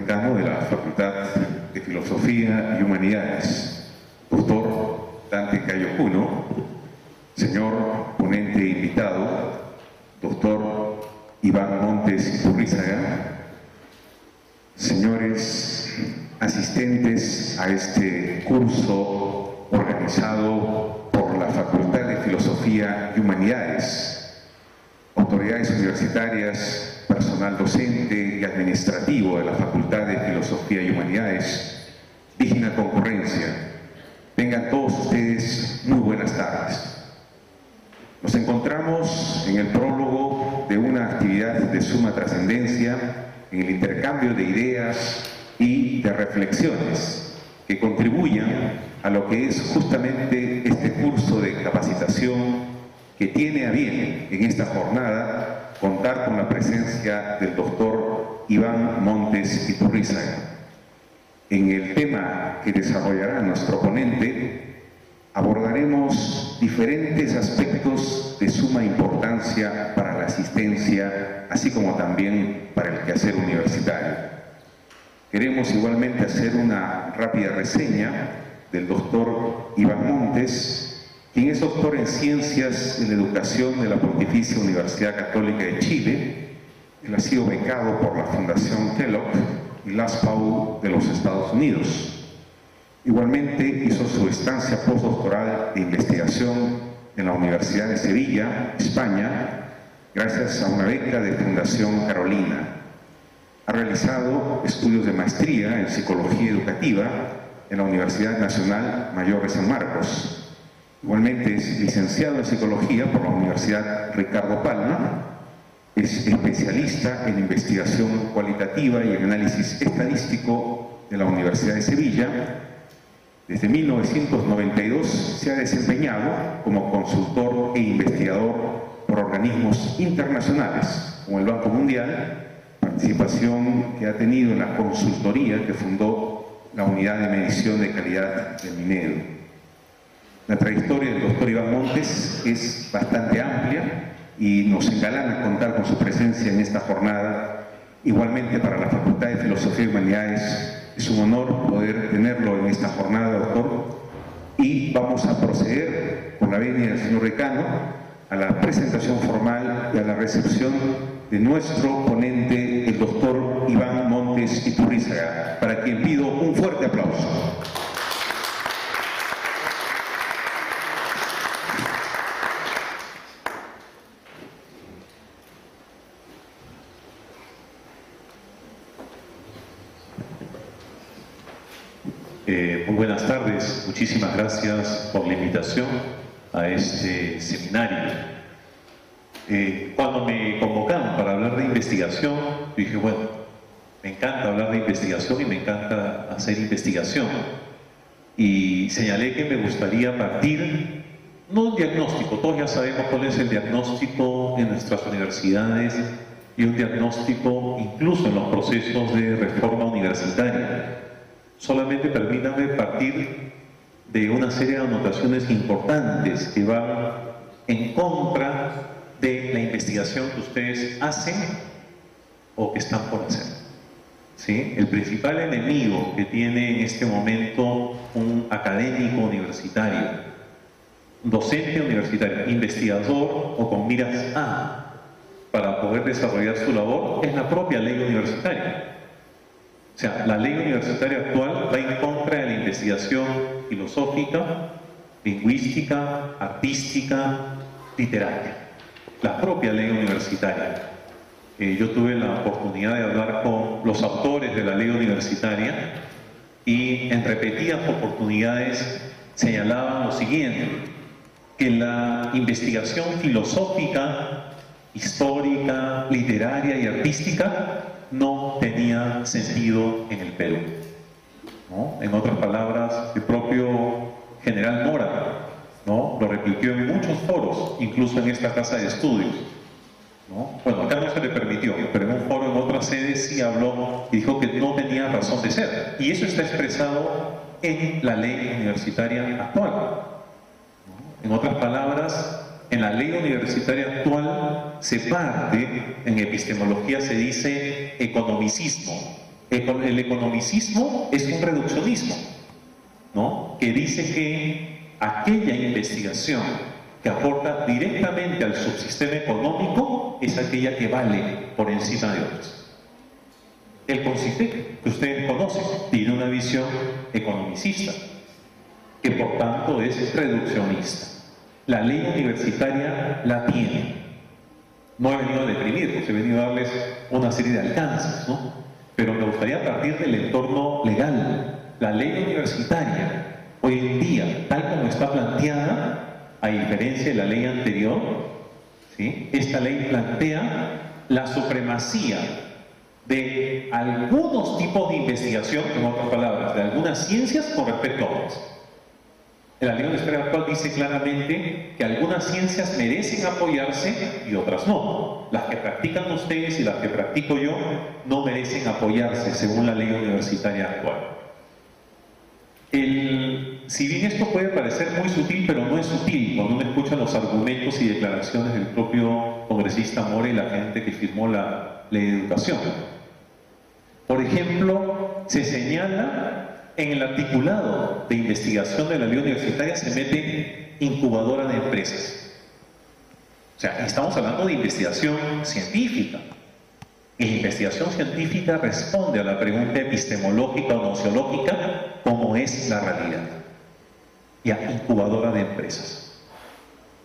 decano de la Facultad de Filosofía y Humanidades, doctor Dante Cayo Cuno, señor ponente invitado, doctor Iván Montes Iturrizaga, señores asistentes a este curso organizado por la Facultad de Filosofía y Humanidades, autoridades universitarias, personal docente y administrativo de la Facultad de Filosofía y Humanidades, digna concurrencia. Tengan todos ustedes muy buenas tardes. Nos encontramos en el prólogo de una actividad de suma trascendencia en el intercambio de ideas y de reflexiones que contribuyan a lo que es justamente este curso de capacitación que tiene a bien en esta jornada contar con la presencia del doctor Iván Montes Iturrizaga. En el tema que desarrollará nuestro ponente, abordaremos diferentes aspectos de suma importancia para la asistencia, así como también para el quehacer universitario. Queremos igualmente hacer una rápida reseña del doctor Iván Montes, quien es doctor en Ciencias en la Educación de la Pontificia Universidad Católica de Chile. Él ha sido becado por la Fundación Kellogg y LASPAU de los Estados Unidos. Igualmente hizo su estancia postdoctoral de investigación en la Universidad de Sevilla, España, gracias a una beca de Fundación Carolina. Ha realizado estudios de maestría en Psicología Educativa en la Universidad Nacional Mayor de San Marcos. Igualmente es licenciado en Psicología por la Universidad Ricardo Palma. Es especialista en investigación cualitativa y en análisis estadístico de la Universidad de Sevilla. Desde 1992 se ha desempeñado como consultor e investigador por organismos internacionales como el Banco Mundial, participación que ha tenido en la consultoría que fundó la Unidad de Medición de Calidad del Minedo. La trayectoria del doctor Iván Montes es bastante amplia y nos engalana contar con su presencia en esta jornada. Igualmente para la Facultad de Filosofía y Humanidades es un honor poder tenerlo en esta jornada, doctor. Y vamos a proceder, con la venia del señor decano, a la presentación formal y a la recepción de nuestro ponente, el doctor Iván Montes Iturrizaga, para quien pido un fuerte aplauso. Muy buenas tardes, muchísimas gracias por la invitación a este seminario. Cuando me convocaron para hablar de investigación, yo dije, bueno, me encanta hablar de investigación y me encanta hacer investigación. Y señalé que me gustaría partir, no un diagnóstico, todos ya sabemos cuál es el diagnóstico en nuestras universidades y un diagnóstico incluso en los procesos de reforma universitaria. Solamente permítanme partir de una serie de anotaciones importantes que van en contra de la investigación que ustedes hacen o que están por hacer. ¿Sí? El principal enemigo que tiene en este momento un académico universitario, un docente universitario, investigador o con miras A para poder desarrollar su labor es la propia ley universitaria. O sea, la ley universitaria actual va en contra de la investigación filosófica, lingüística, artística, literaria. La propia ley universitaria. Yo tuve la oportunidad de hablar con los autores de la ley universitaria y en repetidas oportunidades señalaban lo siguiente, que la investigación filosófica, histórica, literaria y artística no tenía sentido en el Perú, ¿no? En otras palabras, el propio general Mora, ¿no?, lo repitió en muchos foros, incluso en esta casa de estudios, ¿no? Bueno, acá no se le permitió, pero en un foro en otra sede sí habló y dijo que no tenía razón de ser. Y eso está expresado en la ley universitaria actual, ¿no? En otras palabras, en la ley universitaria actual se parte, en epistemología se dice economicismo, El economicismo es un reduccionismo, ¿no? Que dice que aquella investigación que aporta directamente al subsistema económico es aquella que vale por encima de otras. El CONCITEC, que ustedes conocen, tiene una visión economicista, que por tanto es reduccionista. La ley universitaria la tiene. No he venido a deprimirlos, he venido a darles una serie de alcances, ¿no? Pero me gustaría partir del entorno legal. La ley universitaria, hoy en día, tal como está planteada, a diferencia de la ley anterior, ¿sí? Esta ley plantea la supremacía de algunos tipos de investigación, en otras palabras, de algunas ciencias con respecto a otras. La ley universitaria actual dice claramente que algunas ciencias merecen apoyarse y otras no. Las que practican ustedes y las que practico yo no merecen apoyarse según la ley universitaria actual. Si bien esto puede parecer muy sutil, pero no es sutil cuando uno escucha los argumentos y declaraciones del propio congresista Mora y la gente que firmó la ley de educación. Por ejemplo, se señala en el articulado de investigación de la ley universitaria, se mete incubadora de empresas. O sea, estamos hablando de investigación científica. Y la investigación científica responde a la pregunta epistemológica o nociológica, ¿cómo es la realidad? Ya, incubadora de empresas.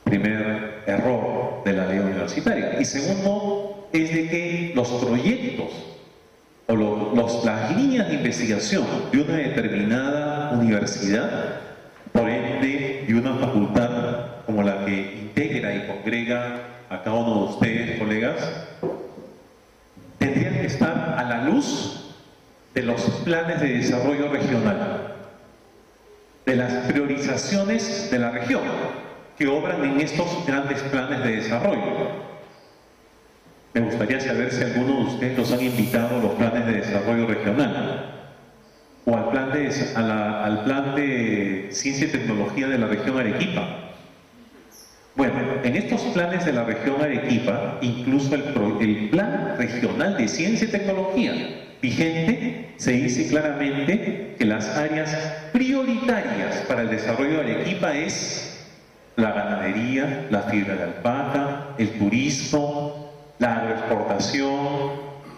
Primer error de la ley universitaria. Y segundo, es de que los proyectos o las líneas de investigación de una determinada universidad, por ende de una facultad como la que integra y congrega a cada uno de ustedes, colegas, tendrían que estar a la luz de los planes de desarrollo regional, de las priorizaciones de la región que obran en estos grandes planes de desarrollo. Me gustaría saber si alguno de ustedes los han invitado a los planes de desarrollo regional o al plan de ciencia y tecnología de la región Arequipa. Bueno, en estos planes de la región Arequipa, incluso el plan regional de ciencia y tecnología vigente, se dice claramente que las áreas prioritarias para el desarrollo de Arequipa es la ganadería, la fibra de alpaca, el turismo, la agroexportación,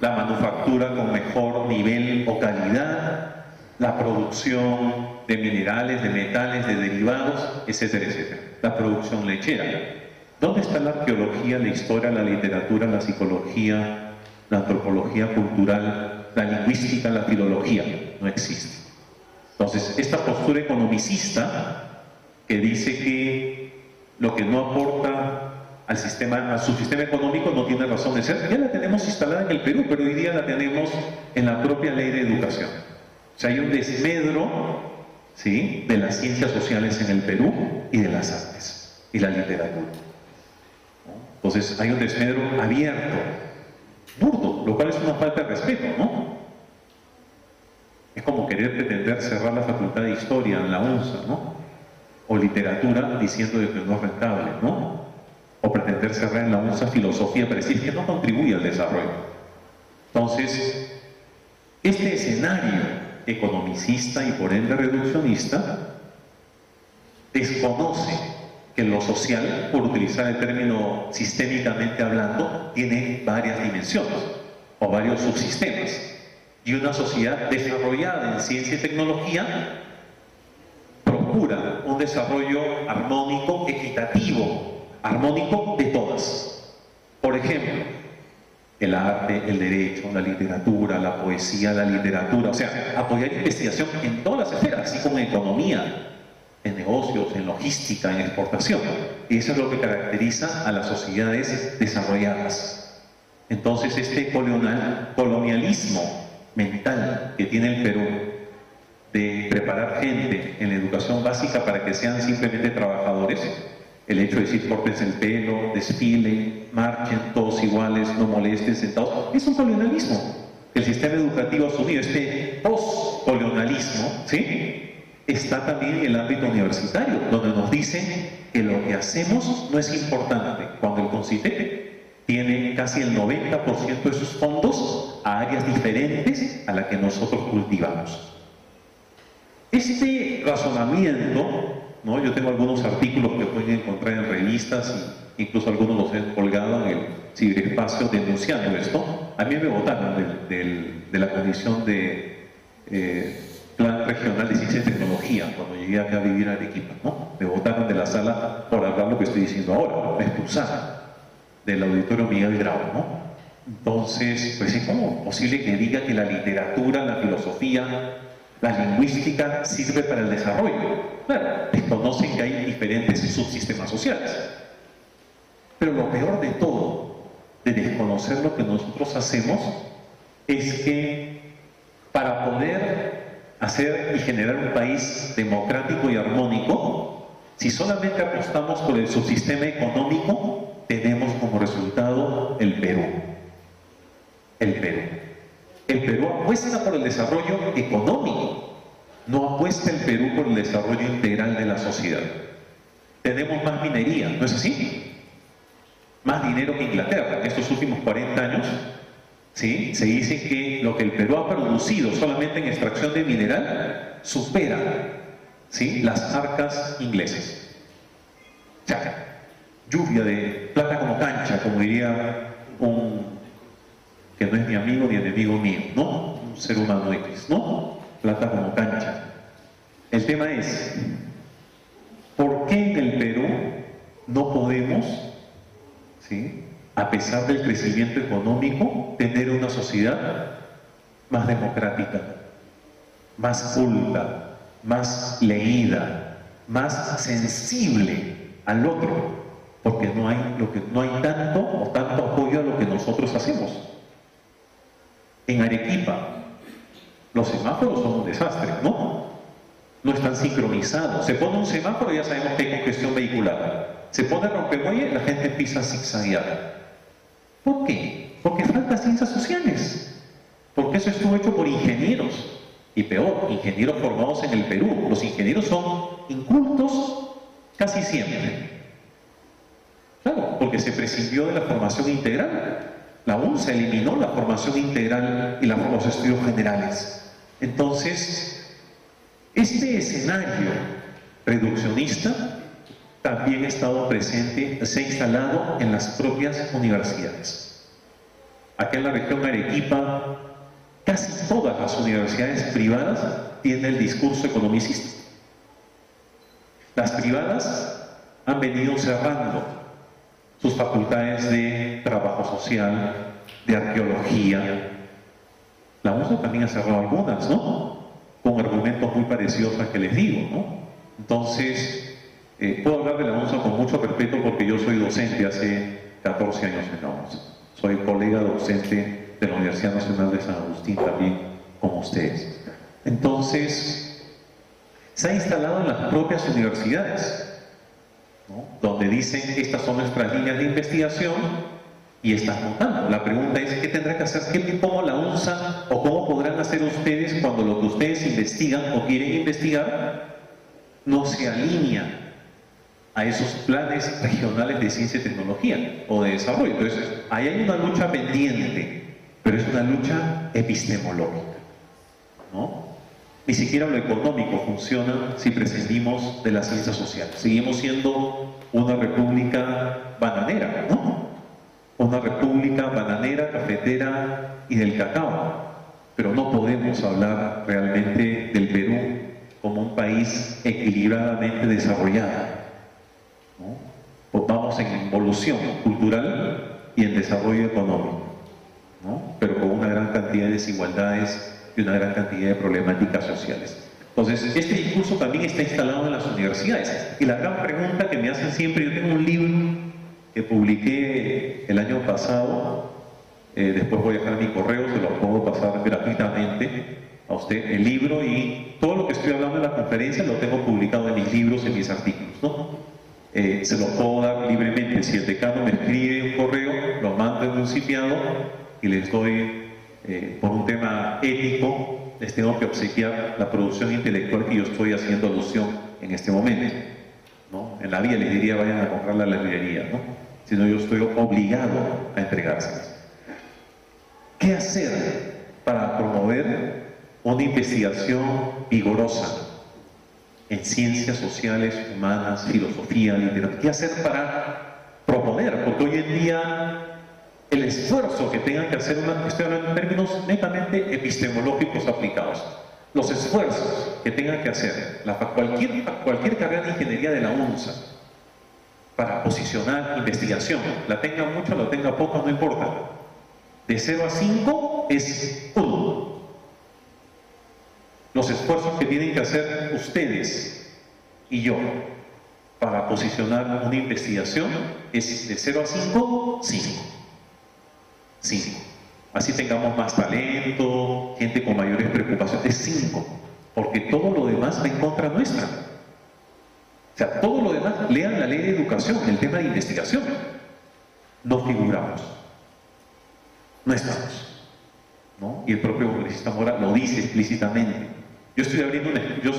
la manufactura con mejor nivel o calidad, la producción de minerales, de metales, de derivados, etcétera, etcétera. La producción lechera. ¿Dónde está la arqueología, la historia, la literatura, la psicología, la antropología cultural, la lingüística, la filología? No existe. Entonces, esta postura economicista que dice que lo que no aporta a su sistema económico no tiene razón de ser, ya la tenemos instalada en el Perú, pero hoy día la tenemos en la propia ley de educación. O sea, hay un desmedro, ¿sí?, de las ciencias sociales en el Perú y de las artes y la literatura. Entonces hay un desmedro abierto, burdo, lo cual es una falta de respeto, ¿no? Es como querer pretender cerrar la facultad de historia en la UNSA, ¿no? O literatura diciendo de que no es rentable, ¿no? O pretender cerrar en la UNSA filosofía, pero decir que no contribuye al desarrollo. Entonces, este escenario economicista y por ende reduccionista desconoce que lo social, por utilizar el término sistémicamente hablando, tiene varias dimensiones o varios subsistemas. Y una sociedad desarrollada en ciencia y tecnología procura un desarrollo armónico, equitativo, armónico de todas. Por ejemplo, el arte, el derecho, la literatura, la poesía, la literatura, o sea, apoyar investigación en todas las esferas, así como en economía, en negocios, en logística, en exportación. Y eso es lo que caracteriza a las sociedades desarrolladas. Entonces, este colonialismo mental que tiene el Perú de preparar gente en la educación básica para que sean simplemente trabajadores, el hecho de decir córtense el pelo, desfilen, marchen todos iguales, no molesten, sentados, es un colonialismo. El sistema educativo asumido, este post-colonialismo, ¿sí?, está también en el ámbito universitario, donde nos dicen que lo que hacemos no es importante, cuando el CONCITEC tiene casi el 90% de sus fondos a áreas diferentes a las que nosotros cultivamos. Este razonamiento, ¿no? Yo tengo algunos artículos que pueden encontrar en revistas, e incluso algunos los he colgado en el ciberespacio denunciando esto. A mí me votaron de la Comisión de Plan Regional de Ciencia y Tecnología cuando llegué acá a vivir a Arequipa, ¿no? Me votaron de la sala por hablar lo que estoy diciendo ahora, me expulsaron del auditorio Miguel Grau, ¿no? Entonces, pues ¿cómo es posible que diga que la literatura, la filosofía, la lingüística sirve para el desarrollo? Claro, desconocen que hay diferentes subsistemas sociales. Pero lo peor de todo, de desconocer lo que nosotros hacemos, es que para poder hacer y generar un país democrático y armónico, si solamente apostamos por el subsistema económico, tenemos como resultado el Perú. El Perú apuesta por el desarrollo económico, no apuesta el Perú por el desarrollo integral de la sociedad. Tenemos más minería, ¿no es así? Más dinero que Inglaterra. En estos últimos 40 años, ¿sí? Se dice que lo que el Perú ha producido solamente en extracción de mineral supera, ¿sí?, las arcas inglesas. O sea, lluvia de plata como cancha, como diría un que no es ni amigo ni enemigo mío, ¿no? Un ser humano X, ¿no? Plata como cancha. El tema es, ¿por qué en el Perú no podemos, ¿sí?, a pesar del crecimiento económico, tener una sociedad más democrática, más culta, más leída, más sensible al otro? Porque no hay tanto apoyo a lo que nosotros hacemos. En Arequipa, los semáforos son un desastre, ¿no? No están sincronizados. Se pone un semáforo y ya sabemos que hay congestión vehicular. Se pone rompemuelle, la gente empieza a zigzaguear. ¿Por qué? Porque falta ciencias sociales. Porque eso estuvo hecho por ingenieros. Y peor, ingenieros formados en el Perú. Los ingenieros son incultos casi siempre. Claro, porque se prescindió de la formación integral. La UNSA eliminó la formación integral y los estudios generales. Entonces, este escenario reduccionista también ha estado presente, se ha instalado en las propias universidades. Acá en la región de Arequipa, casi todas las universidades privadas tienen el discurso economicista. Las privadas han venido cerrando sus facultades de trabajo social, de arqueología. La UNSA también ha cerrado algunas, ¿no? Con argumentos muy parecidos a que les digo, ¿no? Entonces, puedo hablar de la UNSA con mucho respeto porque yo soy docente hace 14 años en la UNSA. Soy colega docente de la Universidad Nacional de San Agustín también, como ustedes. Entonces, se ha instalado en las propias universidades, ¿no?, donde dicen estas son nuestras líneas de investigación y están montando. La pregunta es, ¿qué tendrá que hacer? ¿Cómo la UNSA o cómo podrán hacer ustedes cuando lo que ustedes investigan o quieren investigar no se alinea a esos planes regionales de ciencia y tecnología o de desarrollo? Entonces, ahí hay una lucha pendiente, pero es una lucha epistemológica, ¿no? Ni siquiera lo económico funciona si prescindimos de las ciencias sociales. Seguimos siendo una república bananera, ¿no? Una república bananera, cafetera y del cacao. Pero no podemos hablar realmente del Perú como un país equilibradamente desarrollado, ¿no? Pues vamos en evolución cultural y en desarrollo económico, ¿no? Pero con una gran cantidad de desigualdades y una gran cantidad de problemáticas sociales. Entonces, este discurso también está instalado en las universidades. Y la gran pregunta que me hacen siempre, yo tengo un libro que publiqué el año pasado, después voy a dejar mi correo, se lo puedo pasar gratuitamente a usted, el libro, y todo lo que estoy hablando en la conferencia lo tengo publicado en mis libros, en mis artículos, ¿no? Se lo puedo dar libremente. Si el decano me escribe un correo, lo mando en un cipiado y les doy, por un tema ético, les tengo que obsequiar la producción intelectual que yo estoy haciendo alusión en este momento, ¿no? En la vía les diría vayan a comprarla a la librería, ¿no? Sino yo estoy obligado a entregárselas. ¿Qué hacer para promover una investigación vigorosa en ciencias sociales, humanas, filosofía, literatura? ¿Qué hacer para proponer? Porque hoy en día el esfuerzo que tengan que hacer, estoy hablando en términos netamente epistemológicos aplicados, los esfuerzos que tengan que hacer cualquier carrera de ingeniería de la UNSA para posicionar investigación, la tenga mucho, la tenga poco, no importa, de 0 a 5 es 1. Los esfuerzos que tienen que hacer ustedes y yo para posicionar una investigación es de 0 a 5, 5. 5. Así tengamos más talento, gente con mayores preocupaciones, es 5. Porque todo lo demás va en contra nuestra. O sea, todo lo demás, lean la ley de educación, el tema de investigación. No figuramos. No estamos. ¿No? Y el propio congresista Mora lo dice explícitamente. Yo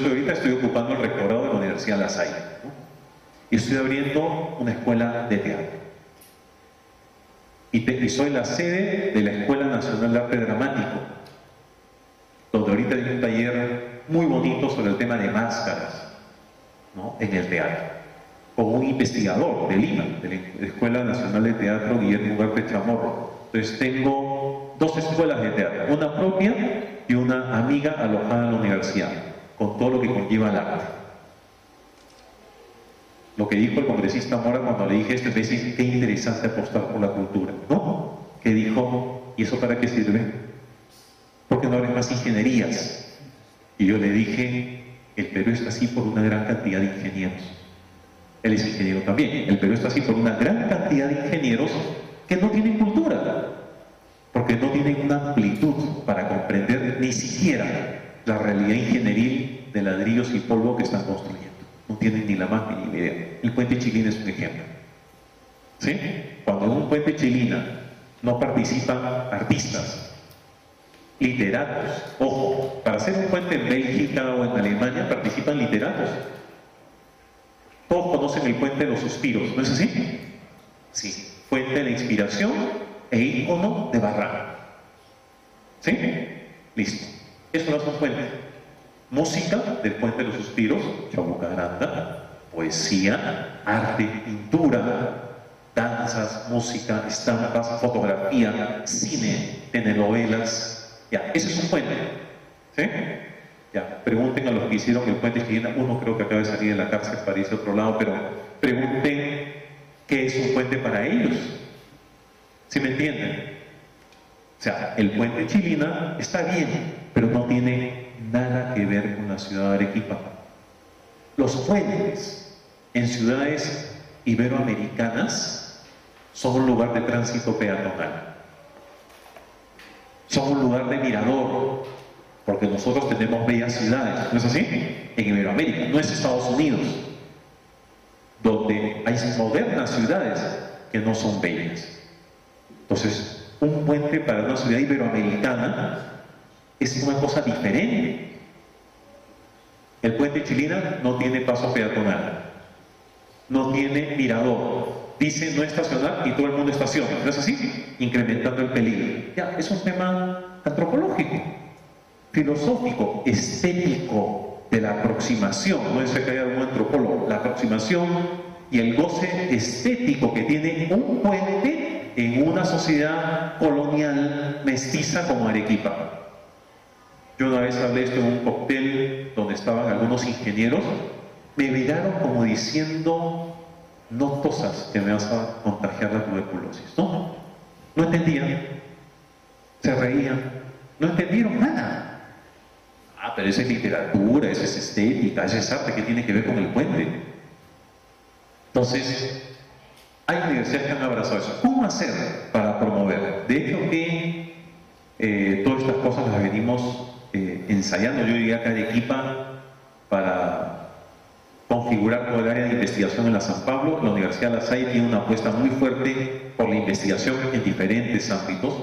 ahorita estoy ocupando el rectorado de la Universidad La Salle, ¿no? Y estoy abriendo una escuela de teatro. Y soy la sede de la Escuela Nacional de Arte Dramático, donde ahorita hay un taller muy bonito sobre el tema de máscaras, ¿no? En el teatro, con un investigador de Lima, de la Escuela Nacional de Teatro, Guillermo Ugarte Chamorro. Entonces tengo 2 escuelas de teatro, una propia y una amiga alojada en la universidad, con todo lo que conlleva el arte. Lo que dijo el congresista Mora cuando le dije esto, me dice, qué interesante apostar por la cultura, ¿no? Que dijo, ¿y eso para qué sirve? Porque no habrá más ingenierías. Y yo le dije, el Perú está así por una gran cantidad de ingenieros. Él es ingeniero también. El Perú está así por una gran cantidad de ingenieros que no tienen cultura, porque no tienen una amplitud para comprender ni siquiera la realidad ingenieril de ladrillos y polvo que están construyendo. No tienen ni la más mínima idea. El puente Chilina es un ejemplo. ¿Sí? Cuando en un puente Chilina no participan artistas, literatos, ojo, para hacer un puente en Bélgica o en Alemania participan literatos. Todos conocen el puente de los suspiros, ¿no es así? Sí. Fuente de la inspiración e ícono de Barranco. ¿Sí? Listo. Eso no es un puente. Música del Puente de los Suspiros, Chabuca Granda, poesía, arte, pintura, danzas, música, estampas, fotografía, cine, telenovelas. Ya, ese es un puente. ¿Sí? Ya, pregunten a los que hicieron el puente Chilena. Uno creo que acaba de salir de la cárcel para irse a otro lado, pero pregunten qué es un puente para ellos. ¿Sí me entienden? O sea, el puente Chilena está bien, pero no tiene nada que ver con la ciudad de Arequipa. Los puentes en ciudades iberoamericanas son un lugar de tránsito peatonal, son un lugar de mirador, porque nosotros tenemos bellas ciudades, ¿no es así? En Iberoamérica, no es Estados Unidos, donde hay modernas ciudades que no son bellas. Entonces, un puente para una ciudad iberoamericana es una cosa diferente. El puente Chilena no tiene paso peatonal, no tiene mirador, dice no estacionar y todo el mundo estaciona, ¿no es así? Incrementando el peligro. Ya, es un tema antropológico, filosófico, estético, de la aproximación, no es que haya algún antropólogo, la aproximación y el goce estético que tiene un puente en una sociedad colonial mestiza como Arequipa. Yo una vez hablé esto en un cóctel donde estaban algunos ingenieros, me miraron como diciendo, no tosas que me vas a contagiar la tuberculosis. No, no entendían, se reían, no entendieron nada. Ah, pero esa es literatura, esa es estética, esa es arte, ¿qué tiene que ver con el puente? Entonces, hay universidades que han abrazado eso. ¿Cómo hacer para promover? De hecho que todas estas cosas las venimos ensayando. Yo llegué acá a Arequipa para configurar todo el área de investigación en la San Pablo. La Universidad de La Salle tiene una apuesta muy fuerte por la investigación en diferentes ámbitos.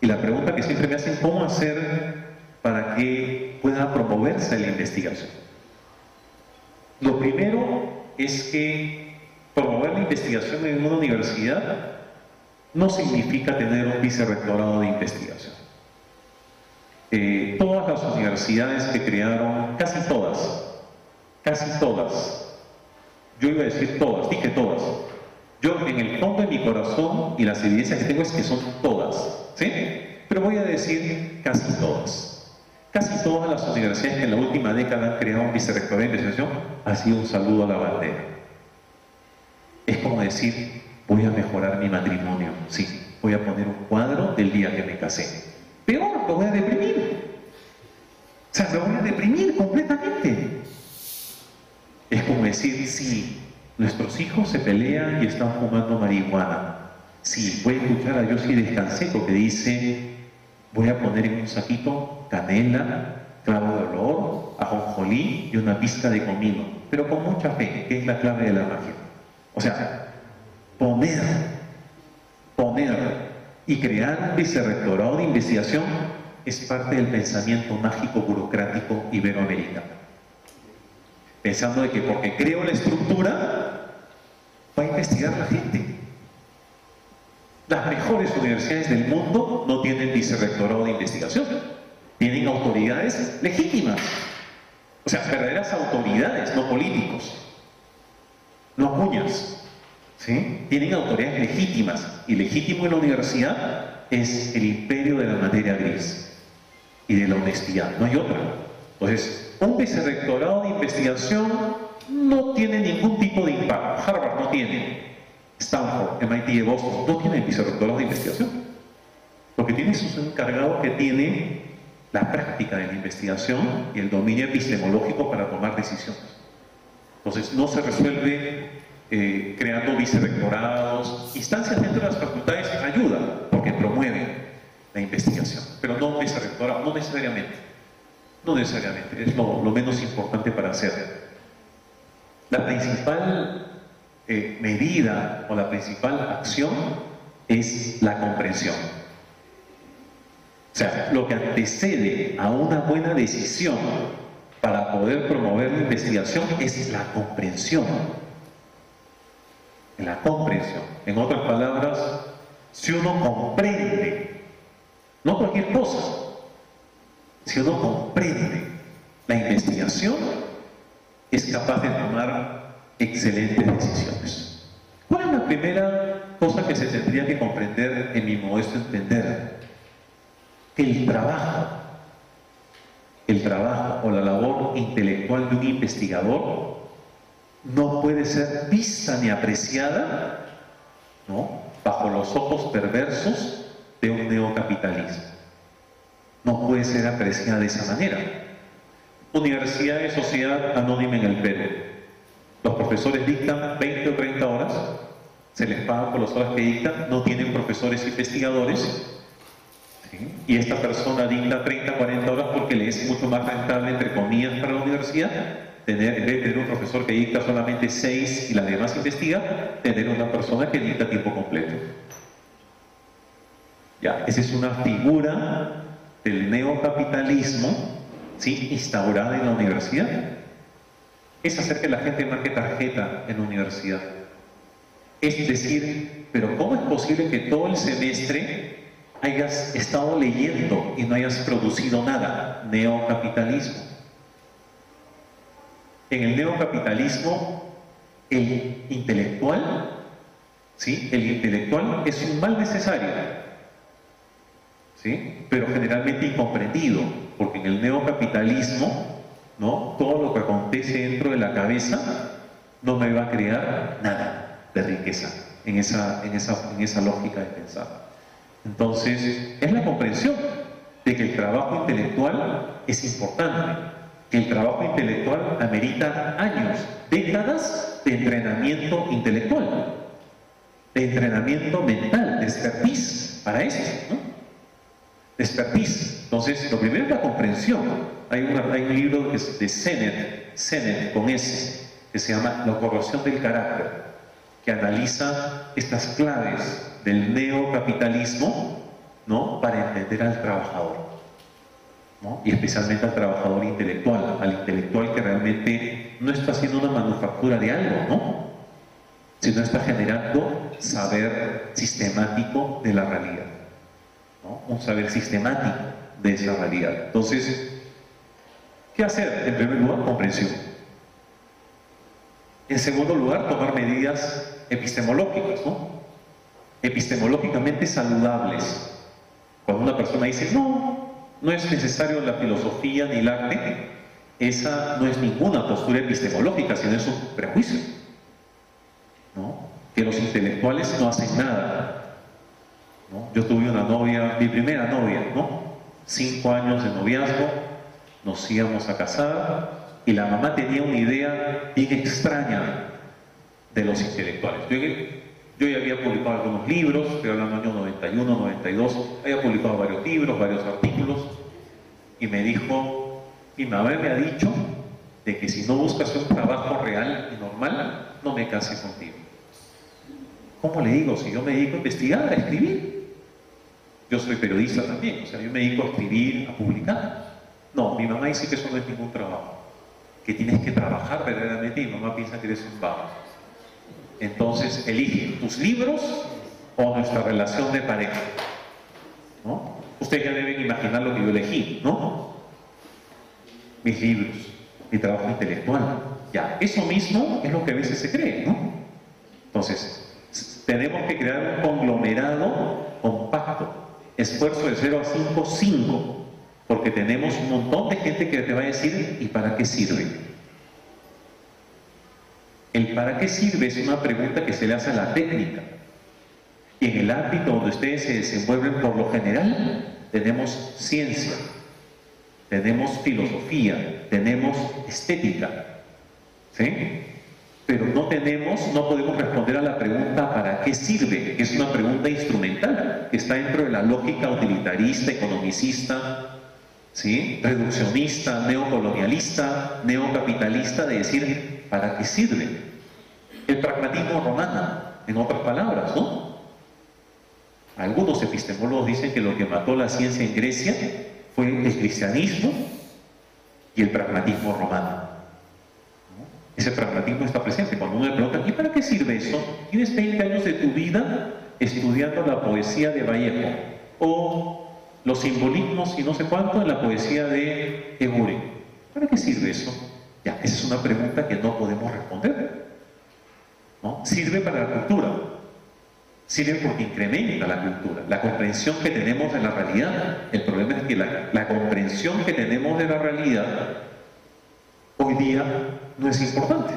Y la pregunta que siempre me hacen, ¿cómo hacer para que pueda promoverse la investigación? Lo primero es que promover la investigación en una universidad no significa tener un vicerrectorado de investigación. Todas las universidades que crearon, casi todas, yo iba a decir todas, dije todas. Yo en el fondo de mi corazón y las evidencias que tengo es que son todas, ¿sí? Pero voy a decir casi todas. Casi todas las universidades que en la última década han creado un vicerrectorado de investigación ha sido un saludo a la bandera. Es como decir, voy a mejorar mi matrimonio, sí, voy a poner un cuadro del día que me casé. Peor, lo voy a deprimir. O sea, me voy a deprimir completamente. Es como decir, sí, nuestros hijos se pelean y están fumando marihuana. Sí, voy a escuchar a Yossi Descanseco que dice, voy a poner en un saquito canela, clavo de olor, ajonjolí y una pizca de comino, pero con mucha fe, que es la clave de la magia. O sea, poner y crear un vicerrectorado de investigación es parte del pensamiento mágico burocrático iberoamericano. Pensando de que porque creo la estructura, va a investigar la gente. Las mejores universidades del mundo no tienen vicerrectorado de investigación. Tienen autoridades legítimas. O sea, verdaderas autoridades, no políticos. No cuñas. ¿Sí? Tienen autoridades legítimas. Y legítimo en la universidad es el imperio de la materia gris y de la honestidad. No hay otra. Entonces, un vicerrectorado de investigación no tiene ningún tipo de impacto. Harvard no tiene. Stanford, MIT de Boston no tiene vicerrectorado de investigación. Lo que tiene es un encargado que tiene la práctica de la investigación y el dominio epistemológico para tomar decisiones. Entonces, no se resuelve creando vicerrectorados. Instancias dentro de las facultades ayudan porque promueven la investigación, pero no vicerrectorado, no necesariamente. No necesariamente, es lo menos importante para hacer. La principal medida o la principal acción es la comprensión. O sea, lo que antecede a una buena decisión para poder promover la investigación es la comprensión. La comprensión. En otras palabras, si uno comprende, no cualquier cosa, si uno comprende la investigación, es capaz de tomar excelentes decisiones. ¿Cuál es la primera cosa que se tendría que comprender en mi modesto entender? Que el trabajo o la labor intelectual de un investigador no puede ser vista ni apreciada, ¿no?, bajo los ojos perversos de un neocapitalismo. No puede ser apreciada de esa manera. Universidad de Sociedad Anónima en el Perú. Los profesores dictan 20 o 30 horas, se les paga por las horas que dictan, no tienen profesores investigadores, ¿sí? Y esta persona dicta 30 o 40 horas porque le es mucho más rentable, entre comillas, para la universidad, en vez de tener un profesor que dicta solamente 6 y las demás investiga, tener una persona que dicta a tiempo completo. Ya, esa es una figura del neocapitalismo, ¿sí?, instaurada en la universidad. Es hacer que la gente marque tarjeta en la universidad. Es decir, pero ¿cómo es posible que todo el semestre hayas estado leyendo y no hayas producido nada? Neocapitalismo. En el neocapitalismo, el intelectual, ¿sí?, el intelectual es un mal necesario, ¿sí?, pero generalmente incomprendido, porque en el neocapitalismo, ¿no?, todo lo que acontece dentro de la cabeza no me va a crear nada de riqueza en esa lógica de pensar. Entonces, es la comprensión de que el trabajo intelectual es importante, que el trabajo intelectual amerita años, décadas de entrenamiento intelectual, de entrenamiento mental, de expertise para eso, ¿no? De expertise. Entonces, lo primero es la comprensión. Hay un libro que es de Sennett con S, que se llama La corrosión del carácter, que analiza estas claves del neocapitalismo, ¿no?, para entender al trabajador, ¿no?, y especialmente al trabajador intelectual, al intelectual que realmente no está haciendo una manufactura de algo, ¿no?, sino está generando saber sistemático de la realidad, ¿no? Un saber sistemático de esa realidad. Entonces, ¿qué hacer? En primer lugar, comprensión. En segundo lugar, tomar medidas epistemológicas, ¿no? Epistemológicamente saludables. Cuando una persona dice, no es necesario la filosofía ni el arte, esa no es ninguna postura epistemológica, sino es un prejuicio, ¿no? Que los intelectuales no hacen nada, ¿no? Yo tuve una novia, mi primera novia, ¿no? 5 años de noviazgo, nos íbamos a casar y la mamá tenía una idea bien extraña de los intelectuales. Yo ya había publicado algunos libros, estoy hablando del año 91, 92, había publicado varios libros, varios artículos, y me dijo, mi mamá me ha dicho de que si no buscas un trabajo real y normal, no me case contigo. ¿Cómo le digo? Si yo me dedico a investigar, a escribir. Yo soy periodista también, o sea, yo me dedico a escribir, a publicar. No, mi mamá dice que eso no es ningún trabajo, que tienes que trabajar verdaderamente, y mi mamá piensa que eres un vago. Entonces, elige tus libros o nuestra relación de pareja, ¿no? Ustedes ya deben imaginar lo que yo elegí, ¿no? Mis libros, mi trabajo intelectual. Ya, eso mismo es lo que a veces se cree, ¿no? Entonces, tenemos que crear un conglomerado compacto. Esfuerzo de 0 a 5, 5. Porque tenemos un montón de gente que te va a decir, ¿y para qué sirve? El para qué sirve es una pregunta que se le hace a la técnica. Y en el ámbito donde ustedes se desenvuelven, por lo general, tenemos ciencia, tenemos filosofía, tenemos estética, ¿sí? Pero no podemos responder a la pregunta ¿para qué sirve? Que es una pregunta instrumental, que está dentro de la lógica utilitarista, economicista, ¿sí? Reduccionista, neocolonialista, neocapitalista, de decir ¿para qué sirve? El pragmatismo romano, en otras palabras, ¿no? Algunos epistemólogos dicen que lo que mató la ciencia en Grecia fue el cristianismo y el pragmatismo romano, ¿no? Ese pragmatismo está presente. Cuando uno le pregunta, ¿y para qué sirve eso? Tienes 20 años de tu vida estudiando la poesía de Vallejo o los simbolismos y no sé cuánto en la poesía de Eguren. ¿Para qué sirve eso? Ya, esa es una pregunta que no podemos responder, ¿no? Sirve para la cultura, sirve porque incrementa la cultura, la comprensión que tenemos de la realidad. El problema es que la comprensión que tenemos de la realidad hoy día no es importante.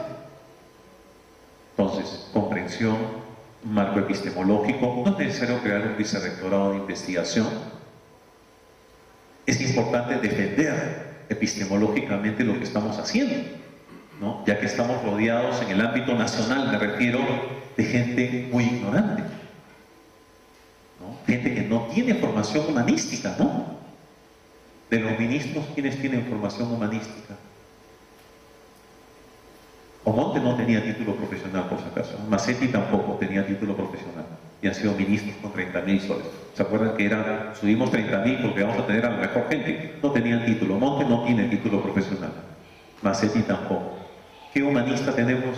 Entonces, comprensión, marco epistemológico, no es necesario crear un vicerrectorado de investigación. Es importante defender epistemológicamente lo que estamos haciendo, ¿no? Ya que estamos rodeados en el ámbito nacional, me refiero, de gente muy ignorante, ¿no? Gente que no tiene formación humanística, ¿no? De los ministros, ¿quiénes tienen formación humanística? Omonte no tenía título profesional, por si acaso. Massetti tampoco tenía título profesional. Y han sido ministros con 30.000 soles. ¿Se acuerdan que subimos 30.000 porque vamos a tener a la mejor gente? No tenían título. Monte no tiene título profesional. Massetti tampoco. ¿Qué humanista tenemos?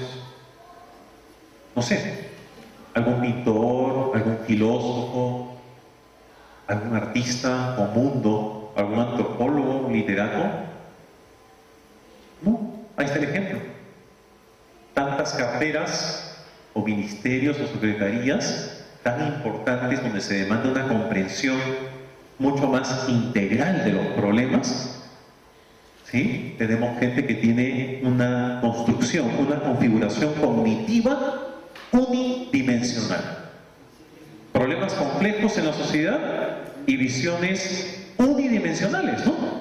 No sé. ¿Algún pintor? ¿Algún filósofo? ¿Algún artista o mundo? ¿Algún antropólogo? ¿Un literato? No. Ahí está el ejemplo. Tantas carteras o ministerios o secretarías tan importantes donde se demanda una comprensión mucho más integral de los problemas, ¿sí? Tenemos gente que tiene una construcción, una configuración cognitiva unidimensional. Problemas complejos en la sociedad y visiones unidimensionales, ¿no?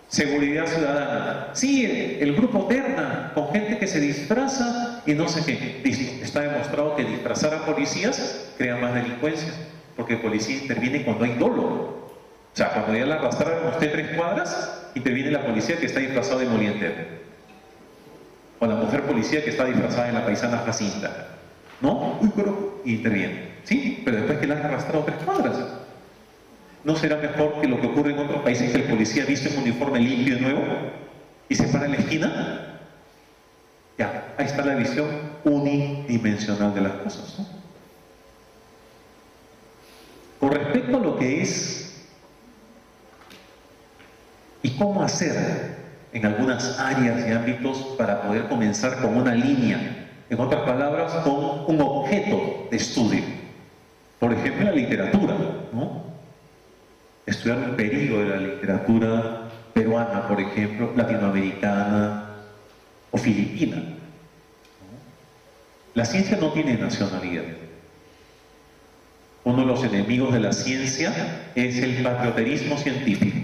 Seguridad ciudadana. Sí, el grupo Terna, con gente que se disfraza y no sé qué. Listo, está demostrado que disfrazar a policías crea más delincuencia, porque el policía interviene cuando hay dolo. O sea, cuando ya la arrastraron usted 3 cuadras, interviene la policía que está disfrazada de molientero. O la mujer policía que está disfrazada de la paisana Jacinta. ¿No? Uy, pero interviene. Sí, pero después que la han arrastrado 3 cuadras. ¿No será mejor que lo que ocurre en otros países, que el policía viste un uniforme limpio y nuevo y se para en la esquina? Ya, ahí está la visión unidimensional de las cosas, ¿no? Con respecto a lo que es y cómo hacer en algunas áreas y ámbitos para poder comenzar con una línea, en otras palabras, con un objeto de estudio. Por ejemplo, la literatura, ¿no? Estudiar un periodo de la literatura peruana, por ejemplo, latinoamericana o filipina, ¿no? La ciencia no tiene nacionalidad. Uno de los enemigos de la ciencia es el patrioterismo científico.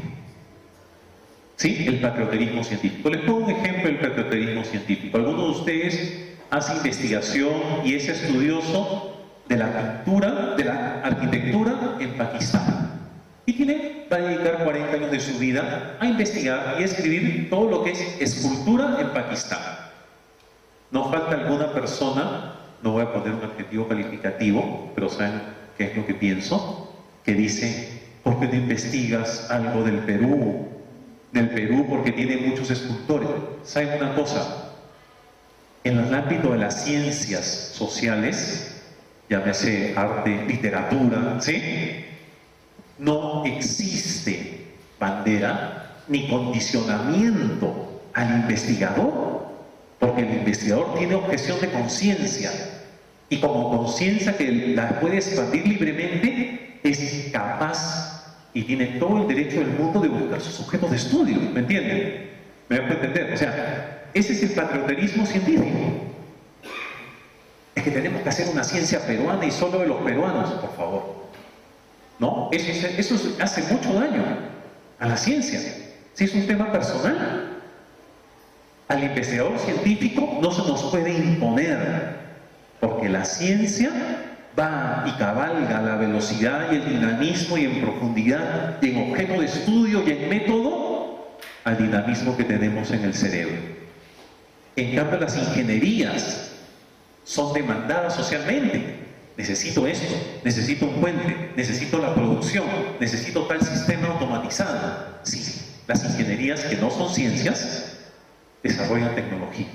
¿Sí? El patrioterismo científico. Les pongo un ejemplo del patrioterismo científico. Alguno de ustedes hace investigación y es estudioso de la pintura, de la arquitectura en Pakistán. Y va a dedicar 40 años de su vida a investigar y a escribir todo lo que es escultura en Pakistán. No falta alguna persona, no voy a poner un adjetivo calificativo, pero saben qué es lo que pienso, que dice, ¿por qué no investigas algo del Perú? Del Perú porque tiene muchos escultores. ¿Saben una cosa? En el ámbito de las ciencias sociales, llámese arte, literatura, ¿sí? No existe bandera ni condicionamiento al investigador, porque el investigador tiene objeción de conciencia y como conciencia que la puede expandir libremente, es capaz y tiene todo el derecho del mundo de buscar sus objetos de estudio, ¿me entienden? ¿Me van a entender? O sea, ese es el patrioterismo científico. Es que tenemos que hacer una ciencia peruana y solo de los peruanos, por favor. ¿No? Eso hace mucho daño a la ciencia. Si es un tema personal, al investigador científico no se nos puede imponer, porque la ciencia va y cabalga a la velocidad y el dinamismo y en profundidad y en objeto de estudio y en método al dinamismo que tenemos en el cerebro. En cambio, las ingenierías son demandadas socialmente. Necesito esto, necesito un puente, necesito la producción, necesito tal sistema automatizado. Sí, las ingenierías que no son ciencias desarrollan tecnología.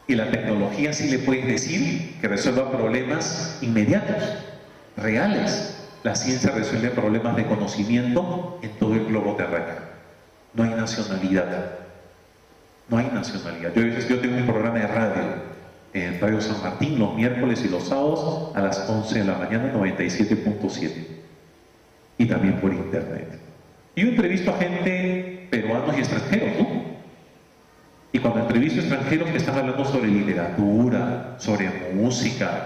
Y la tecnología sí le puedes decir que resuelva problemas inmediatos, reales. La ciencia resuelve problemas de conocimiento en todo el globo terráqueo. No hay nacionalidad. No hay nacionalidad. Yo tengo un programa de radio en Radio San Martín los miércoles y los sábados a las 11 de la mañana, 97.7. Y también por internet. Y yo entrevisto a gente peruanos y extranjeros, ¿no? Y cuando entrevisto a extranjeros que están hablando sobre literatura, sobre música,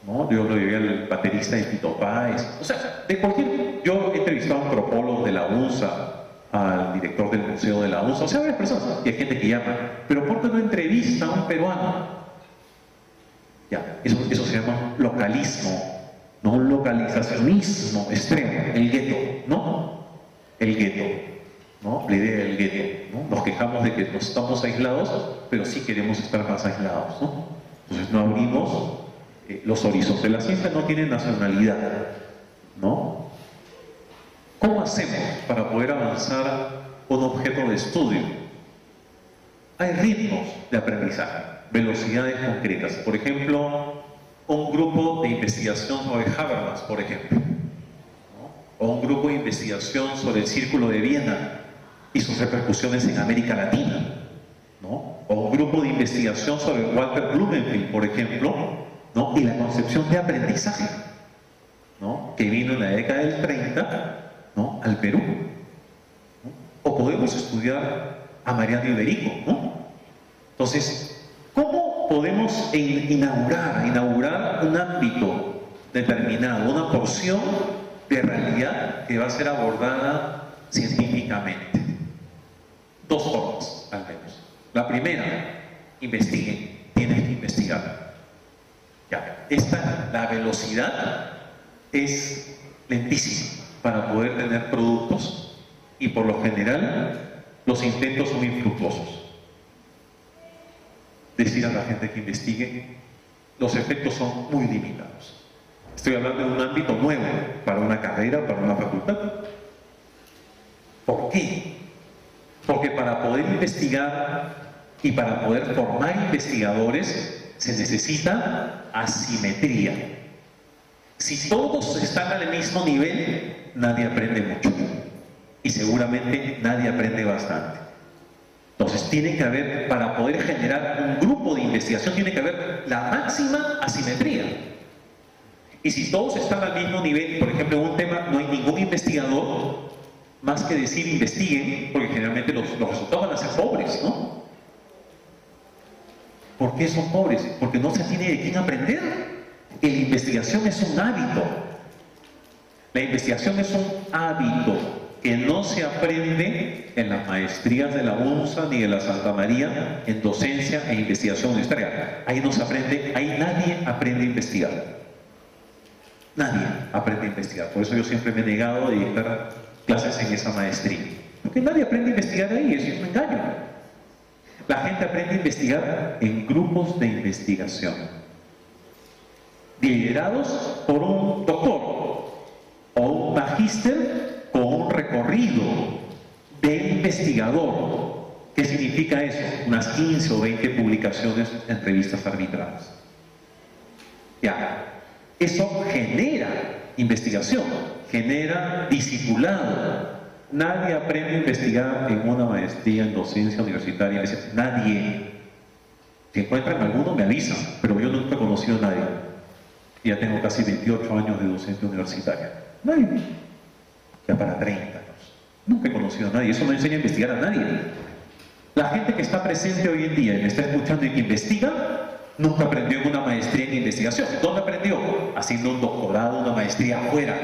¿no? Yo lo llevé al baterista de Fito Páez, o sea, de cualquier... Yo he entrevistado a antropólogos de la UNSA, al director del museo de la UNSA, o sea, varias personas, y hay gente que llama, pero ¿por qué no entrevista a un peruano? Ya, eso se llama localismo, no un localizacionismo extremo, el gueto, ¿no? El gueto. ¿No? La idea del gueto, ¿no? Nos quejamos de que no estamos aislados, pero sí queremos estar más aislados, ¿no? Entonces no abrimos los horizontes. La ciencia no tiene nacionalidad, ¿no? ¿Cómo hacemos para poder avanzar con objeto de estudio? Hay ritmos de aprendizaje, velocidades concretas. Por ejemplo, un grupo de investigación sobre Habermas, por ejemplo, ¿no? O un grupo de investigación sobre el Círculo de Viena y sus repercusiones en América Latina, ¿no? O un grupo de investigación sobre Walter Blumenfield, por ejemplo, ¿no? Y la concepción de aprendizaje, ¿no? Que vino en la década del 30, ¿no? Al Perú, ¿no? O podemos estudiar a Mariano Iberico, ¿no? Entonces, ¿cómo podemos inaugurar un ámbito determinado, una porción de realidad que va a ser abordada científicamente? Dos formas, al menos. La primera, investiguen, tienen que investigar. Ya, la velocidad es lentísima para poder tener productos y por lo general los intentos son infructuosos. Decir a la gente que investigue, los efectos son muy limitados. Estoy hablando de un ámbito nuevo para una carrera, para una facultad. ¿Por qué? Porque para poder investigar Y para poder formar investigadores se necesita asimetría. Si todos están al mismo nivel, nadie aprende mucho. Y seguramente nadie aprende bastante. Entonces tiene que haber, para poder generar un grupo de investigación, tiene que haber la máxima asimetría. Y si todos están al mismo nivel, por ejemplo, en un tema no hay ningún investigador, más que decir investiguen, porque generalmente los resultados van a ser pobres, ¿no? ¿Por qué son pobres? Porque no se tiene de quién aprender. La investigación es un hábito. La investigación es un hábito que no se aprende en las maestrías de la UNSA ni de la Santa María en docencia e investigación universitaria. Ahí no se aprende, ahí nadie aprende a investigar. Nadie aprende a investigar. Por eso yo siempre me he negado a dictar clases en esa maestría. Porque nadie aprende a investigar ahí, eso es un engaño. La gente aprende a investigar en grupos de investigación, liderados por un doctor o un magíster con un recorrido de investigador. ¿Qué significa eso? Unas 15 o 20 publicaciones en revistas arbitrales. Ya. Eso genera investigación, genera discipulado. Nadie aprende a investigar en una maestría en docencia universitaria. Nadie. Si encuentran alguno, me avisan, pero yo nunca he conocido a nadie. Ya tengo casi 28 años de docencia universitaria. Nadie. Ya para 30 años. Nunca he conocido a nadie. Eso no enseña a investigar a nadie. La gente que está presente hoy en día y me está escuchando y que investiga, nunca aprendió en una maestría en investigación. ¿Dónde aprendió? Haciendo un doctorado, una maestría afuera,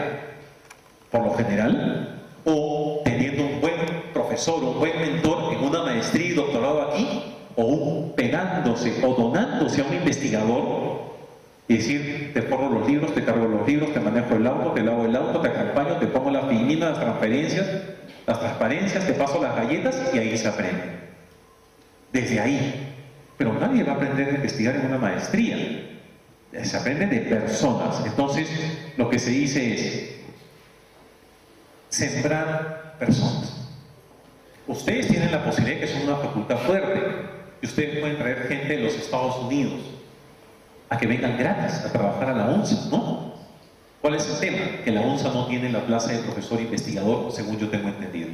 por lo general, o teniendo un buen profesor, un buen mentor en una maestría y doctorado aquí, o pegándose o donándose a un investigador y decir, te forro los libros, te cargo los libros, te manejo el auto, te lavo el auto, te acompaño, te pongo las pigminas, las transparencias, te paso las galletas y ahí se aprende. Desde ahí. Pero nadie va a aprender a investigar en una maestría. Se aprende de personas. Entonces, lo que se dice es sembrar personas. Ustedes tienen la posibilidad de que son una facultad fuerte. Y ustedes pueden traer gente de los Estados Unidos a que vengan gratis a trabajar a la UNSA, ¿no? ¿Cuál es el tema? Que la UNSA no tiene la plaza de profesor investigador, según yo tengo entendido.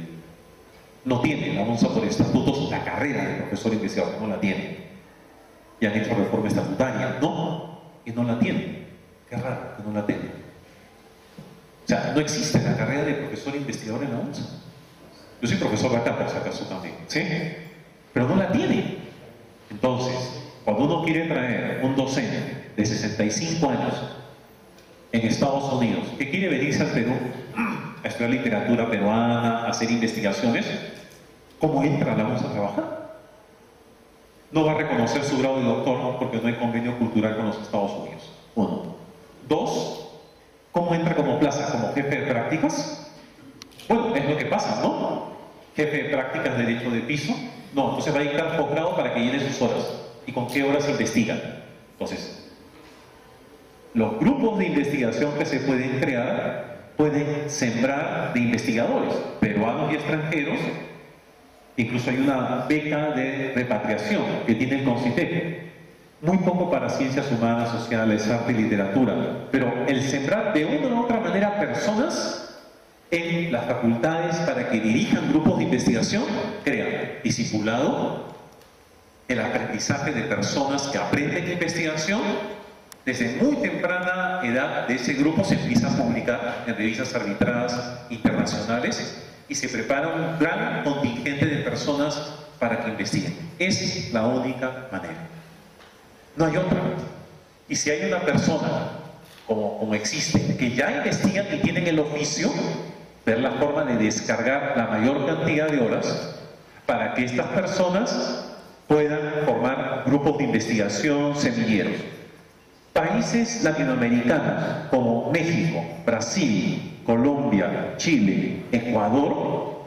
No tiene la UNSA por estatutos la carrera de profesor investigador, no la tiene. Y han hecho reforma estatutaria, no, y no la tienen. Qué raro que no la tengan. O sea, no existe la carrera de profesor investigador en la UNSA. Yo soy profesor de acá, por si acaso también, ¿sí? Pero no la tiene. Entonces, cuando uno quiere traer un docente de 65 años en Estados Unidos, que quiere venirse al Perú a estudiar literatura peruana, a hacer investigaciones, ¿cómo entra a la UNSA a trabajar? No va a reconocer su grado de doctor porque no hay convenio cultural con los Estados Unidos. 1. 2. ¿Cómo entra como plaza? ¿Como jefe de prácticas? Bueno, es lo que pasa, ¿no? Jefe de prácticas de derecho de piso. No, entonces va a dictar posgrado para que llene sus horas. ¿Y con qué horas investiga? Entonces, los grupos de investigación que se pueden crear pueden sembrar de investigadores, peruanos y extranjeros. Incluso hay una beca de repatriación que tiene el CONCITEC. Muy poco para ciencias humanas, sociales, arte y literatura. Pero el sembrar de una u otra manera personas en las facultades para que dirijan grupos de investigación, crea discipulado, el aprendizaje de personas que aprenden investigación. Desde muy temprana edad de ese grupo se empieza a publicar en revistas arbitradas internacionales y se prepara un gran contingente de personas para que investiguen. Es la única manera. No hay otra. Y si hay una persona, como existe, que ya investigan y tienen el oficio, ver la forma de descargar la mayor cantidad de horas para que estas personas puedan formar grupos de investigación, semilleros. Países latinoamericanos como México, Brasil, Colombia, Chile, Ecuador,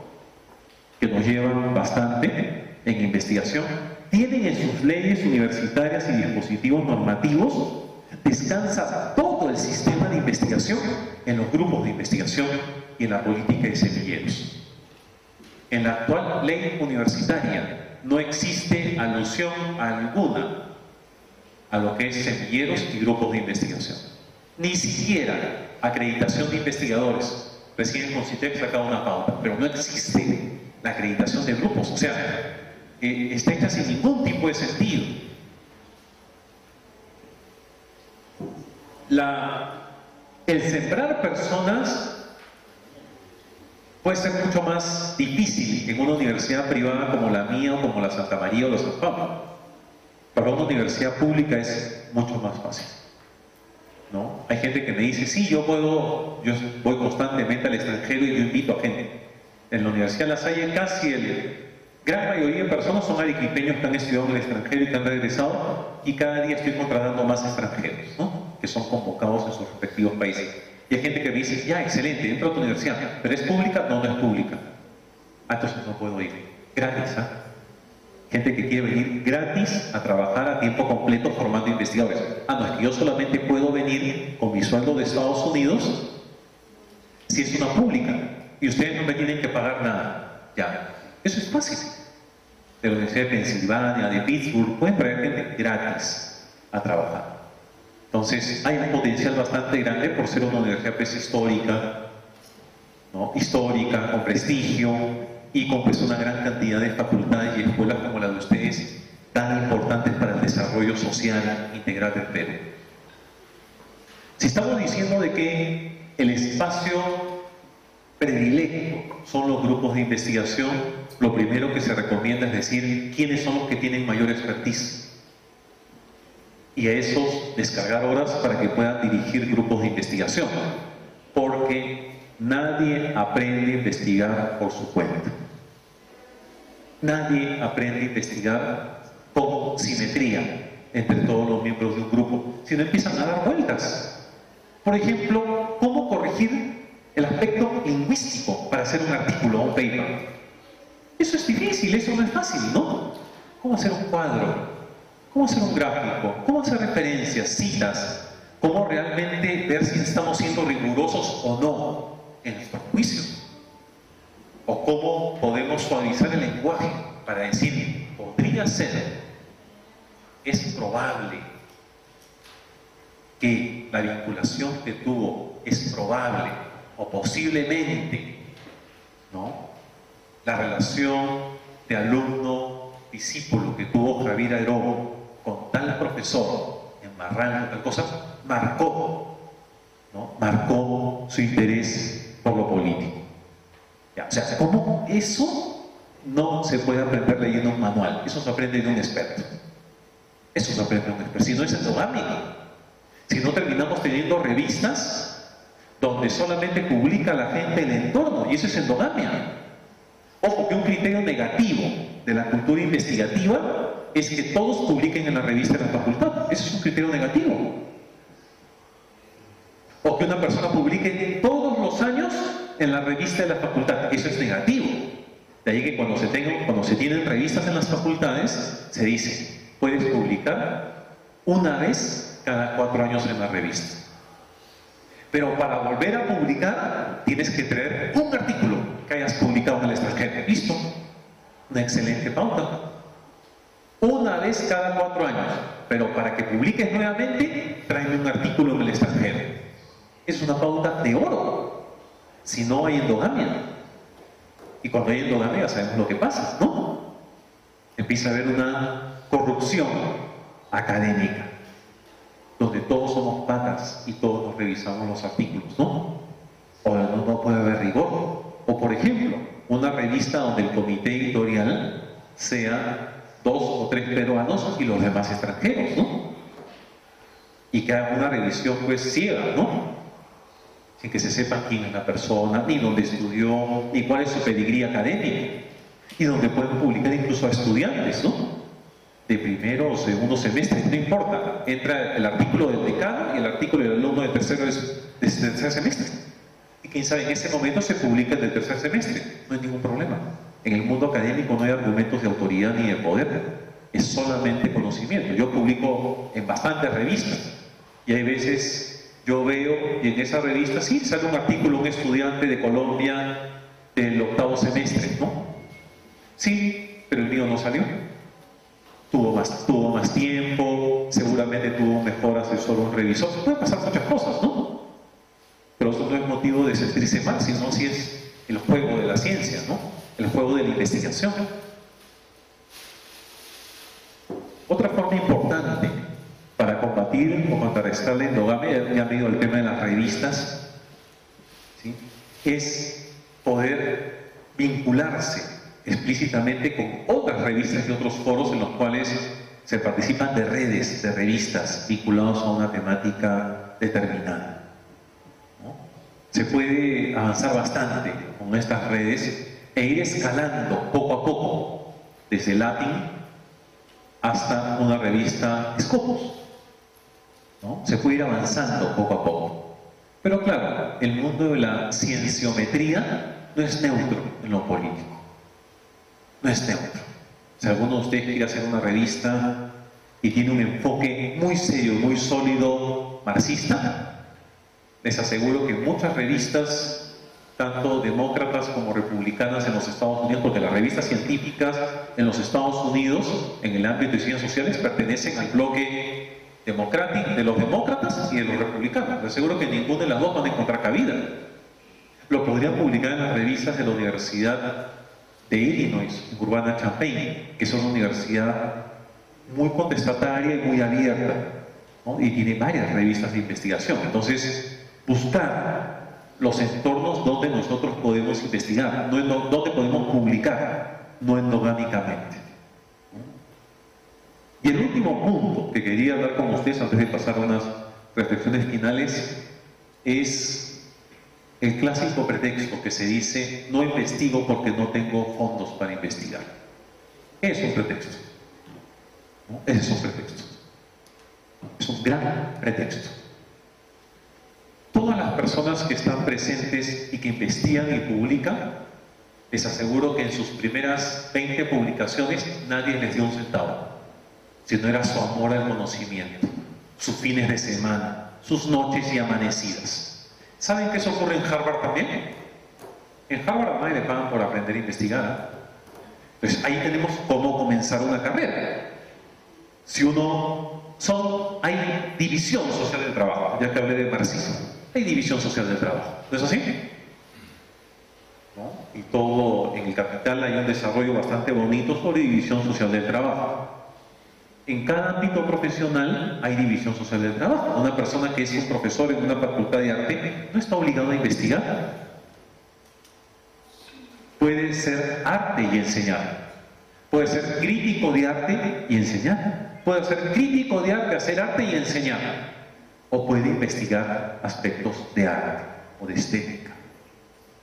que nos llevan bastante en investigación, tienen en sus leyes universitarias y dispositivos normativos, descansa todo el sistema de investigación en los grupos de investigación y en la política de semilleros. En la actual ley universitaria no existe alusión alguna a lo que es semilleros y grupos de investigación. Ni siquiera acreditación de investigadores. Recién Concitec sacaba una pauta, pero no existe la acreditación de grupos. O sea, está hecha sin ningún tipo de sentido. El sembrar personas puede ser mucho más difícil en una universidad privada como la mía o como la Santa María o la San Pablo. Para una universidad pública es mucho más fácil, ¿no? Hay gente que me dice, sí, yo voy constantemente al extranjero y yo invito a gente. En la Universidad La Salle casi gran mayoría de personas son arequipeños que han estudiado en el extranjero y que han regresado, y cada día estoy contratando más extranjeros, ¿no? Que son convocados en sus respectivos países. Y hay gente que me dice, ya, excelente, entro a tu universidad, pero ¿es pública? No, no es pública. Ah, entonces no puedo ir. Gratis, ¿ah? Gente que quiere venir gratis a trabajar a tiempo completo formando investigadores. Ah, no, es que yo solamente puedo venir con mi sueldo de Estados Unidos si es una pública y ustedes no me tienen que pagar nada. Ya, eso es fácil. De la Universidad de Pensilvania, de Pittsburgh, pueden traer gente gratis a trabajar. Entonces, hay un potencial bastante grande por ser una universidad pues, histórica, ¿no? Histórica, con prestigio y con pues, una gran cantidad de facultades y escuelas como la de ustedes, tan importantes para el desarrollo social integral del Perú. Si estamos diciendo de que el espacio predilecto son los grupos de investigación, lo primero que se recomienda es decir quiénes son los que tienen mayor expertise y a esos descargar horas para que puedan dirigir grupos de investigación, porque nadie aprende a investigar por su cuenta. Nadie aprende a investigar con simetría entre todos los miembros de un grupo, sino empiezan a dar vueltas. Por ejemplo, ¿cómo corregir el aspecto lingüístico para hacer un artículo o un paper? Eso es difícil, eso no es fácil, ¿no? ¿Cómo hacer un cuadro? ¿Cómo hacer un gráfico? ¿Cómo hacer referencias, citas? ¿Cómo realmente ver si estamos siendo rigurosos o no en nuestro juicio? ¿O cómo podemos suavizar el lenguaje para decir, podría ser, es probable que la vinculación que tuvo, es probable o posiblemente, ¿no? La relación de alumno-discípulo que tuvo Javier Aerobo con tal profesor en Barranco, tal cosa, marcó, ¿no? Marcó su interés por lo político. Ya, o sea, ¿cómo eso no se puede aprender leyendo un manual? Eso se aprende de un experto. Eso se aprende de un experto. Si no es endogámico. Si no terminamos teniendo revistas donde solamente publica la gente el entorno, y eso es endogamia. Ojo, que un criterio negativo de la cultura investigativa es que todos publiquen en la revista de la facultad. Eso es un criterio negativo. O que una persona publique todos los años en la revista de la facultad. Eso es negativo. De ahí que cuando se tienen revistas en las facultades, se dice, puedes publicar una vez cada 4 años en la revista. Pero para volver a publicar, tienes que traer un artículo que hayas publicado en el extranjero. Listo. Una excelente pauta. Una vez cada 4 años. Pero para que publiques nuevamente, tráeme un artículo en el extranjero. Es una pauta de oro. Si no hay endogamia. Y cuando hay endogamia ya sabemos lo que pasa, ¿no? Empieza a haber una corrupción académica, donde todos somos patas y todos nos revisamos los artículos, ¿no? O no puede haber rigor. O por ejemplo, una revista donde el comité editorial sea 2 o 3 peruanos y los demás extranjeros, ¿no? Y que haga una revisión pues ciega, ¿no? Sin que se sepa quién es la persona, ni dónde estudió, ni cuál es su pedigrí académico. Y donde pueden publicar incluso a estudiantes, ¿no? De primero o segundo semestre, no importa. Entra el artículo del decano y el artículo del alumno de tercer semestre. Y quién sabe, en ese momento se publica el del tercer semestre. No hay ningún problema. En el mundo académico no hay argumentos de autoridad ni de poder. Es solamente conocimiento. Yo publico en bastantes revistas. Y hay veces yo veo, y en esa revista sí sale un artículo, un estudiante de Colombia del 8º semestre, ¿no? Sí, pero el mío no salió. Tuvo más tiempo, seguramente tuvo un mejor asesor o un revisor. Se pueden pasar muchas cosas, ¿no? Pero eso no es motivo de sentirse mal, sino si es el juego de la ciencia, ¿no? El juego de la investigación. Otra forma importante para combatir o contrarrestar la endogamia, ya me dio el tema de las revistas, ¿sí?, es poder vincularse explícitamente con otras revistas y otros foros en los cuales se participan de redes, de revistas vinculados a una temática determinada, ¿no? Se puede avanzar bastante con estas redes e ir escalando poco a poco, desde Latin hasta una revista Scopus, ¿no? Se puede ir avanzando poco a poco. Pero claro, el mundo de la cienciometría no es neutro en lo político. No es neutro. Si alguno de ustedes quiere hacer una revista y tiene un enfoque muy serio, muy sólido, marxista, les aseguro que muchas revistas, tanto demócratas como republicanas en los Estados Unidos, porque las revistas científicas en los Estados Unidos, en el ámbito de ciencias sociales, pertenecen al bloque democrático, de los demócratas y de los republicanos. Les aseguro que ninguna de las dos van a encontrar cabida. Lo podrían publicar en las revistas de la Universidad de Illinois, Urbana-Champaign, que es una universidad muy contestataria y muy abierta, ¿no? Y tiene varias revistas de investigación. Entonces, buscar los entornos donde nosotros podemos investigar, donde podemos publicar, no endogámicamente. Y el último punto que quería hablar con ustedes antes de pasar a unas reflexiones finales es el clásico pretexto que se dice: no investigo porque no tengo fondos para investigar. Es un pretexto, ¿no? Ese es un pretexto. Es un gran pretexto. Todas las personas que están presentes y que investigan y publican, les aseguro que en sus primeras 20 publicaciones nadie les dio un centavo, sino era su amor al conocimiento, sus fines de semana, sus noches y amanecidas. ¿Saben que eso ocurre en Harvard también? En Harvard a nadie le pagan por aprender a investigar. Pues ahí tenemos cómo comenzar una carrera. Hay división social del trabajo, ya que hablé de marxismo. Hay división social del trabajo, ¿no es así? ¿No? Y todo en el Capital hay un desarrollo bastante bonito sobre división social del trabajo. En cada ámbito profesional hay división social del trabajo. Una persona que es un profesor en una facultad de arte no está obligado a investigar. Puede ser arte y enseñar. Puede ser crítico de arte y enseñar. Puede ser crítico de arte, hacer arte y enseñar. O puede investigar aspectos de arte o de estética.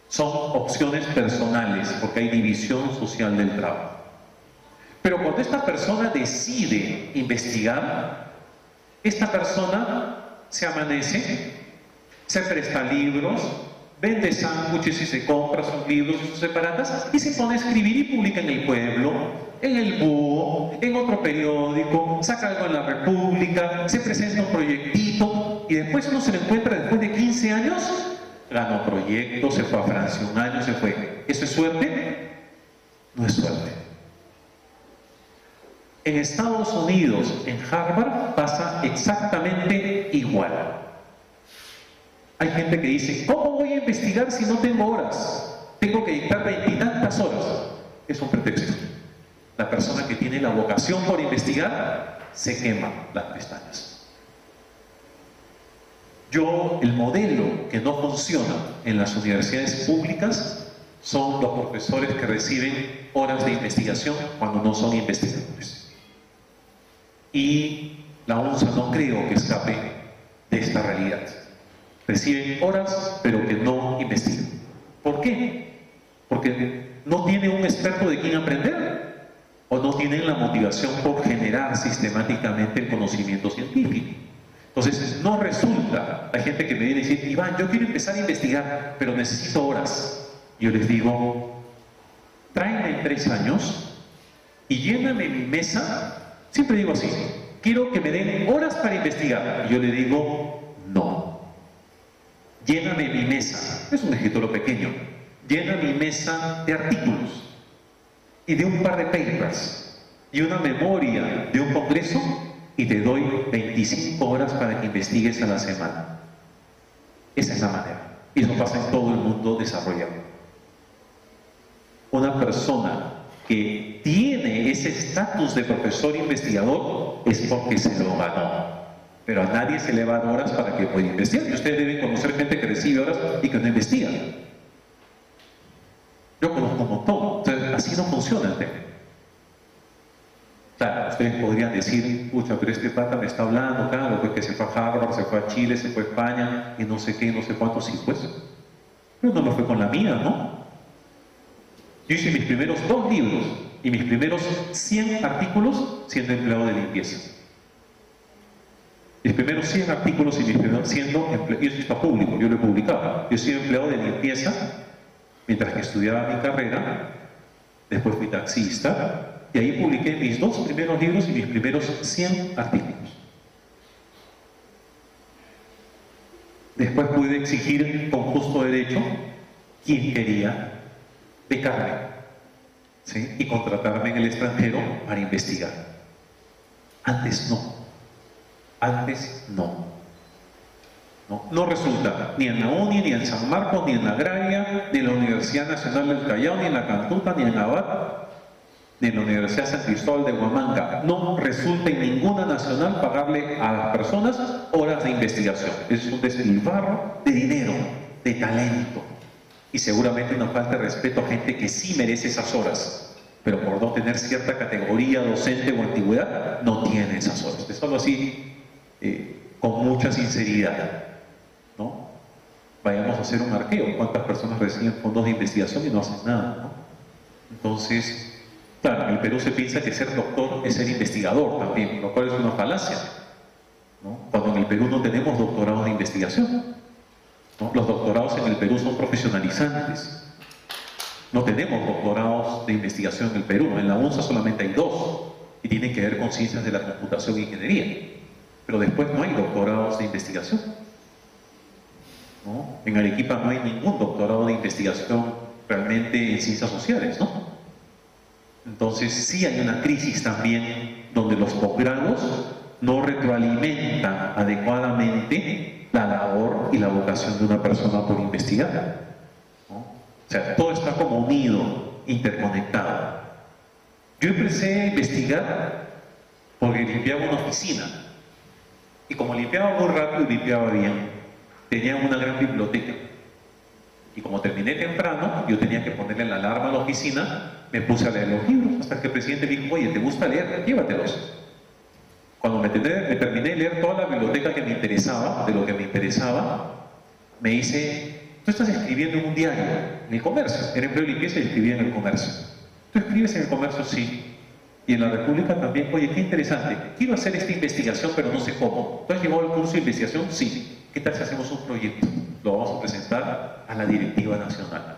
Son opciones personales porque hay división social del trabajo. Pero cuando esta persona decide investigar, esta persona se amanece, se presta libros, vende sándwiches y se compra sus libros y sus separatas y se pone a escribir y publica en El Pueblo, en El Búho, en otro periódico, saca algo en La República, se presenta un proyectito y después uno se lo encuentra después de 15 años, ganó proyecto, se fue a Francia un año, se fue. ¿Eso es suerte? No es suerte. En Estados Unidos, en Harvard, pasa exactamente igual. Hay gente que dice: ¿cómo voy a investigar si no tengo horas? Tengo que dictar 20 y tantas horas. Es un pretexto. La persona que tiene la vocación por investigar se quema las pestañas. El modelo que no funciona en las universidades públicas son los profesores que reciben horas de investigación cuando no son investigadores. Y la UNSA no creo que escape de esta realidad. Reciben horas, pero que no investigan. ¿Por qué? Porque no tienen un experto de quien aprender, o no tienen la motivación por generar sistemáticamente el conocimiento científico. Entonces, no resulta. Hay gente que me viene a decir: Iván, yo quiero empezar a investigar, pero necesito horas. Yo les digo: tráeme en 3 años y lléname mi mesa. Siempre digo así: quiero que me den horas para investigar. Y yo le digo: no. Lléname mi mesa. Es un escritorio pequeño. Llena mi mesa de artículos. y de un par de papers y una memoria de un congreso y te doy 25 horas para que investigues a la semana. Esa es la manera. Y eso pasa en todo el mundo desarrollado. Una persona que tiene ese estatus de profesor investigador es porque se lo ganó. Pero a nadie se le van horas para que pueda investigar. Y ustedes deben conocer gente que recibe horas y que no investiga. Yo conozco un montón. Entonces, así no funciona el tema. Claro, ustedes podrían decir, pucha, pero este pata me está hablando, claro, pues que se fue a Harvard, se fue a Chile, se fue a España, y no sé qué, no sé cuántos, sí, pues. Pero no me fue con la mía, ¿no? Yo hice mis primeros 2 libros y mis primeros 100 artículos siendo empleado de limpieza. Mis primeros 100 artículos y mis primeros siendo empleado, y eso está público, yo lo he publicado. Yo soy empleado de limpieza mientras que estudiaba mi carrera, después fui taxista, y ahí publiqué mis 2 primeros libros y mis primeros 100 artículos. Después pude exigir con justo derecho quien quería becarme, ¿sí? Y contratarme en el extranjero para investigar. Antes no. Antes no. No resulta ni en la UNI, ni en San Marcos, ni en la Agraria, ni en la Universidad Nacional del Callao, ni en la Cantuta, ni en la Abad, ni en la Universidad San Cristóbal de Huamanga. No resulta en ninguna nacional pagarle a las personas horas de investigación. Es un despilfarro de dinero, de talento. Y seguramente una falta de respeto a gente que sí merece esas horas, pero por no tener cierta categoría docente o antigüedad, no tiene esas horas. Es solo así, con mucha sinceridad, ¿no? Vayamos a hacer un arqueo. ¿Cuántas personas reciben fondos de investigación y no hacen nada, ¿no? Entonces, claro, en el Perú se piensa que ser doctor es ser investigador también, lo cual es una falacia, ¿no? Cuando en el Perú no tenemos doctorados de investigación, ¿no? Los doctorados en el Perú son profesionalizantes. No tenemos doctorados de investigación en el Perú. En la UNSA solamente hay 2 y tienen que ver con ciencias de la computación e ingeniería. Pero después no hay doctorados de investigación, ¿no? En Arequipa no hay ningún doctorado de investigación realmente en ciencias sociales, ¿no? Entonces sí hay una crisis también donde los posgrados no retroalimentan adecuadamente la labor y la vocación de una persona por investigar, ¿no? O sea, todo está como unido, interconectado. Yo empecé a investigar porque limpiaba una oficina. Y como limpiaba muy rápido y limpiaba bien, tenía una gran biblioteca. Y como terminé temprano, yo tenía que ponerle la alarma a la oficina, me puse a leer los libros, hasta que el presidente me dijo, oye, ¿te gusta leer? Llévatelos. Cuando me terminé de leer toda la biblioteca que me interesaba, de lo que me interesaba, me dice, tú estás escribiendo en un diario, en el Comercio. Era empleo de limpieza y escribía en el Comercio. ¿Tú escribes en el Comercio? Sí. Y en la República también, oye, qué interesante, quiero hacer esta investigación pero no sé cómo. ¿Tú has llevado el curso de investigación? Sí. ¿Qué tal si hacemos un proyecto? Lo vamos a presentar a la directiva nacional.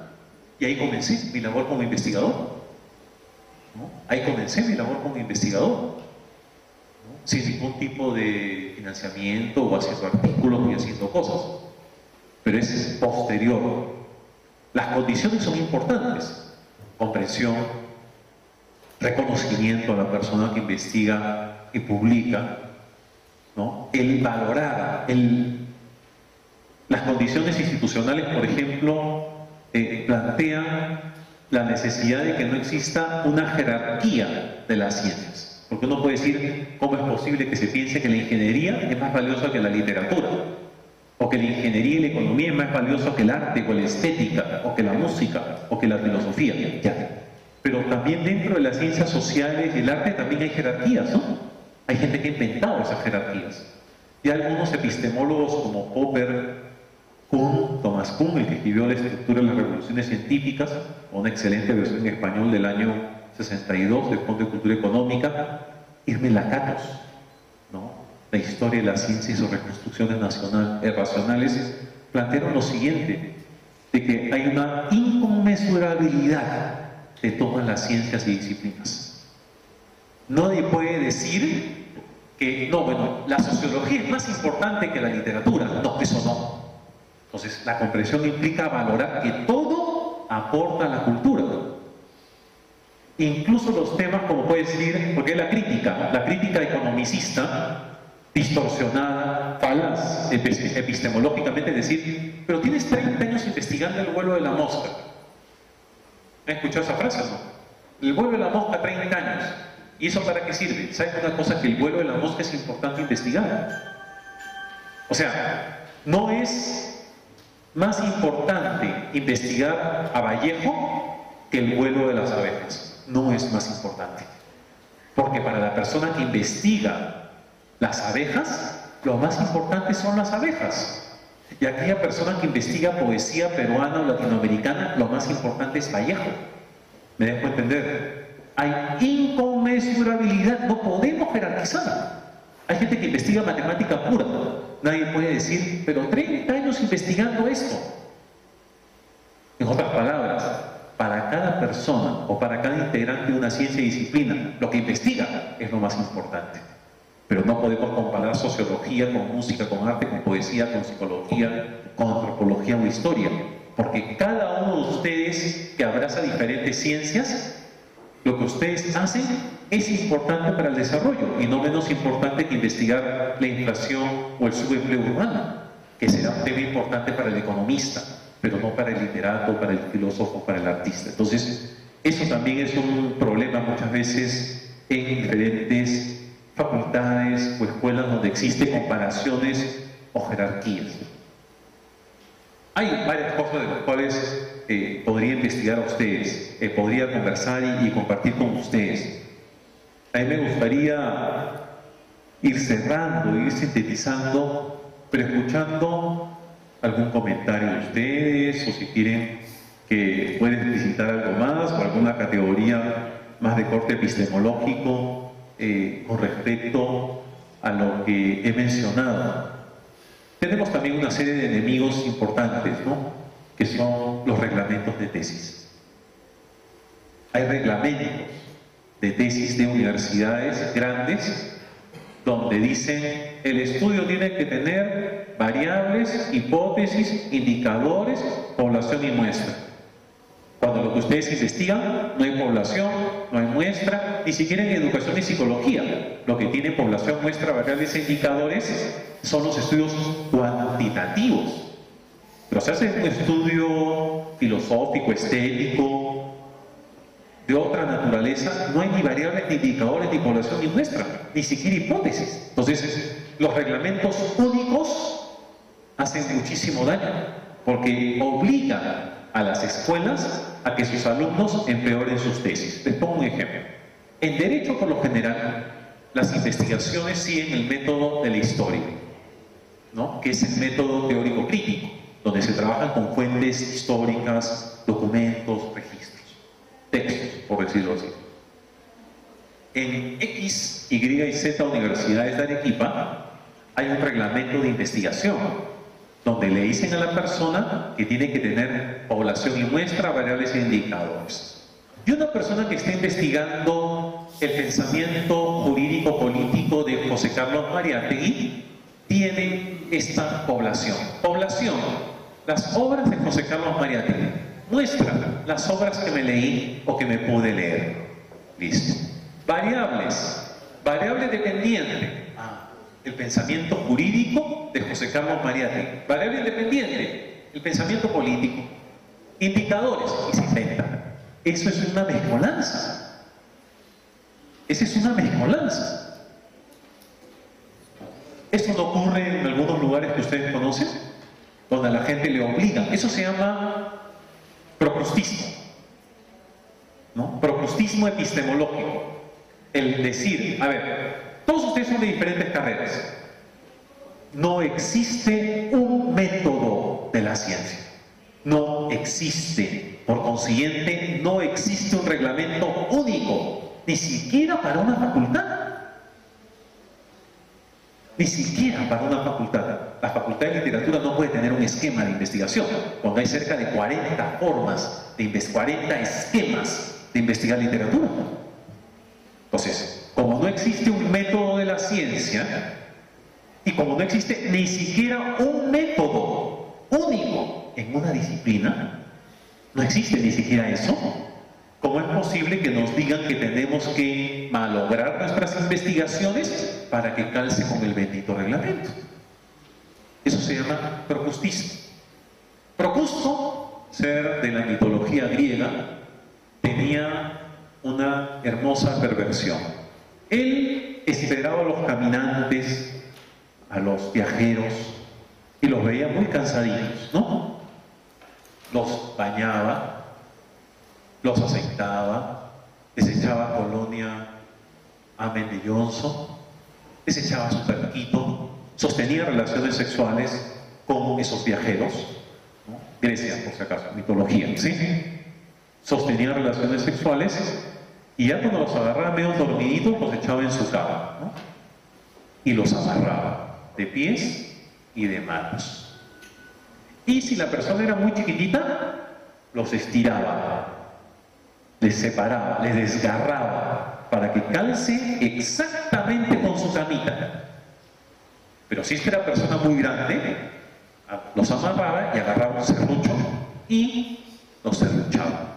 Y ahí comencé mi labor como investigador, ¿no? Ahí comencé mi labor como investigador, ¿no? Sin ningún tipo de financiamiento o haciendo artículos y haciendo cosas. Pero es posterior. Las condiciones son importantes. Comprensión, reconocimiento a la persona que investiga y publica, ¿no? El valorar, las condiciones institucionales, por ejemplo, plantean la necesidad de que no exista una jerarquía de las ciencias. Porque uno puede decir, ¿cómo es posible que se piense que la ingeniería es más valiosa que la literatura? O que la ingeniería y la economía es más valiosa que el arte, o la estética, o que la música, o que la filosofía. Ya. Pero también dentro de las ciencias sociales y el arte también hay jerarquías, ¿no? Hay gente que ha inventado esas jerarquías. Y algunos epistemólogos como Popper, Kuhn, Thomas Kuhn, el que escribió La estructura de las revoluciones científicas, una excelente versión en español del año 62 del Fondo de Cultura Económica, Irme Lakatos, ¿no? La historia de la ciencia y sus reconstrucciones racionales, plantearon lo siguiente, de que hay una inconmensurabilidad de todas las ciencias y disciplinas. Nadie puede decir que, no, bueno, la sociología es más importante que la literatura. No, eso no. Entonces, la comprensión implica valorar que todo aporta a la cultura. incluso los temas como puede decir, porque es la crítica economicista, distorsionada, falaz epistemológicamente, es decir, pero tienes 30 años investigando el vuelo de la mosca. ¿Me has escuchado esa frase, no? El vuelo de la mosca, 30 años. ¿Y eso para qué sirve? ¿Sabes una cosa? Que el vuelo de la mosca es importante investigar. O sea, no es más importante investigar a Vallejo que el vuelo de las abejas. No es más importante. Porque para la persona que investiga las abejas, lo más importante son las abejas. Y aquella persona que investiga poesía peruana o latinoamericana, lo más importante es Vallejo. ¿Me dejo entender? Hay inconmensurabilidad, no podemos jerarquizar. Hay gente que investiga matemática pura. Nadie puede decir, pero 30 años investigando esto. En otras palabras, para cada persona o para cada integrante de una ciencia y disciplina, lo que investiga es lo más importante. Pero no podemos comparar sociología con música, con arte, con poesía, con psicología, con antropología o historia. Porque cada uno de ustedes que abraza diferentes ciencias, lo que ustedes hacen es importante para el desarrollo y no menos importante que investigar la inflación o el subempleo urbano, que será un tema importante para el economista, pero no para el literato, para el filósofo, para el artista. Entonces, eso también es un problema muchas veces en diferentes facultades o escuelas donde existen comparaciones o jerarquías. Hay varias cosas de las cuales podría investigar a ustedes, podría conversar y compartir con ustedes. A mí me gustaría ir cerrando, ir sintetizando, pero escuchando algún comentario de ustedes, o si quieren que pueden visitar algo más o alguna categoría más de corte epistemológico con respecto a lo que he mencionado. Tenemos también una serie de enemigos importantes, ¿no? Que son los reglamentos de tesis. Hay reglamentos de tesis de universidades grandes donde dicen el estudio tiene que tener variables, hipótesis, indicadores, población y muestra. Cuando lo que ustedes investigan no hay población, no hay muestra, ni siquiera en educación y psicología. Lo que tiene población, muestra, variables e indicadores son los estudios cuantitativos. Pero se hace un estudio filosófico, estético, de otra naturaleza, no hay ni variables, ni indicadores, ni población, ni muestra, ni siquiera hipótesis. Entonces, los reglamentos únicos hacen muchísimo daño, porque obligan a las escuelas a que sus alumnos empeoren sus tesis. Les pongo un ejemplo. En Derecho, por lo general, las investigaciones siguen el método de la historia, ¿no? Que es el método teórico crítico, donde se trabajan con fuentes históricas, documentos, registros, textos, por decirlo así. En X, Y y Z universidades de Arequipa hay un reglamento de investigación donde le dicen a la persona que tiene que tener población y muestra, variables e indicadores. Y una persona que está investigando el pensamiento jurídico-político de José Carlos Mariátegui tiene esta población. Población, las obras de José Carlos Mariátegui. Muestra, las obras que me leí o que me pude leer. Listo. Variables, variable dependiente. El pensamiento jurídico de José Carlos Mariátegui. Variable independiente, el pensamiento político. Indicadores, y se inventan. Eso es una mezcolanza. Esa es una mezcolanza. Esto no ocurre en algunos lugares que ustedes conocen, donde a la gente le obligan. Eso se llama procrustismo, ¿no? Procrustismo epistemológico. El decir, a ver, todos ustedes son de diferentes carreras. No existe un método de la ciencia. No existe. Por consiguiente, no existe un reglamento único, ni siquiera para una facultad. Ni siquiera para una facultad. La Facultad de Literatura no puede tener un esquema de investigación, cuando hay cerca de 40 formas, 40 esquemas de investigar literatura. Entonces, como no existe un método de la ciencia, y como no existe ni siquiera un método único en una disciplina, no existe ni siquiera eso, ¿Cómo es posible que nos digan que tenemos que malograr nuestras investigaciones para que calce con el bendito reglamento? Eso se llama procustismo. Procusto, ser de la mitología griega, tenía una hermosa perversión. Él esperaba a los caminantes, a los viajeros, y los veía muy cansaditos, ¿no? Los bañaba, los aceitaba, les echaba colonia Amen de Johnson, les echaba su perquito, sostenía relaciones sexuales con esos viajeros, ¿no? Grecia, por si acaso, mitología, ¿sí? Sostenía relaciones sexuales y ya cuando los agarraba medio dormiditos, los echaba en su cama, ¿no? Y los amarraba de pies y de manos. Y si la persona era muy chiquitita, los estiraba, les separaba, les desgarraba para que calce exactamente con su camita. Pero si esta era persona muy grande, los amarraba y agarraba un serrucho y los serruchaba.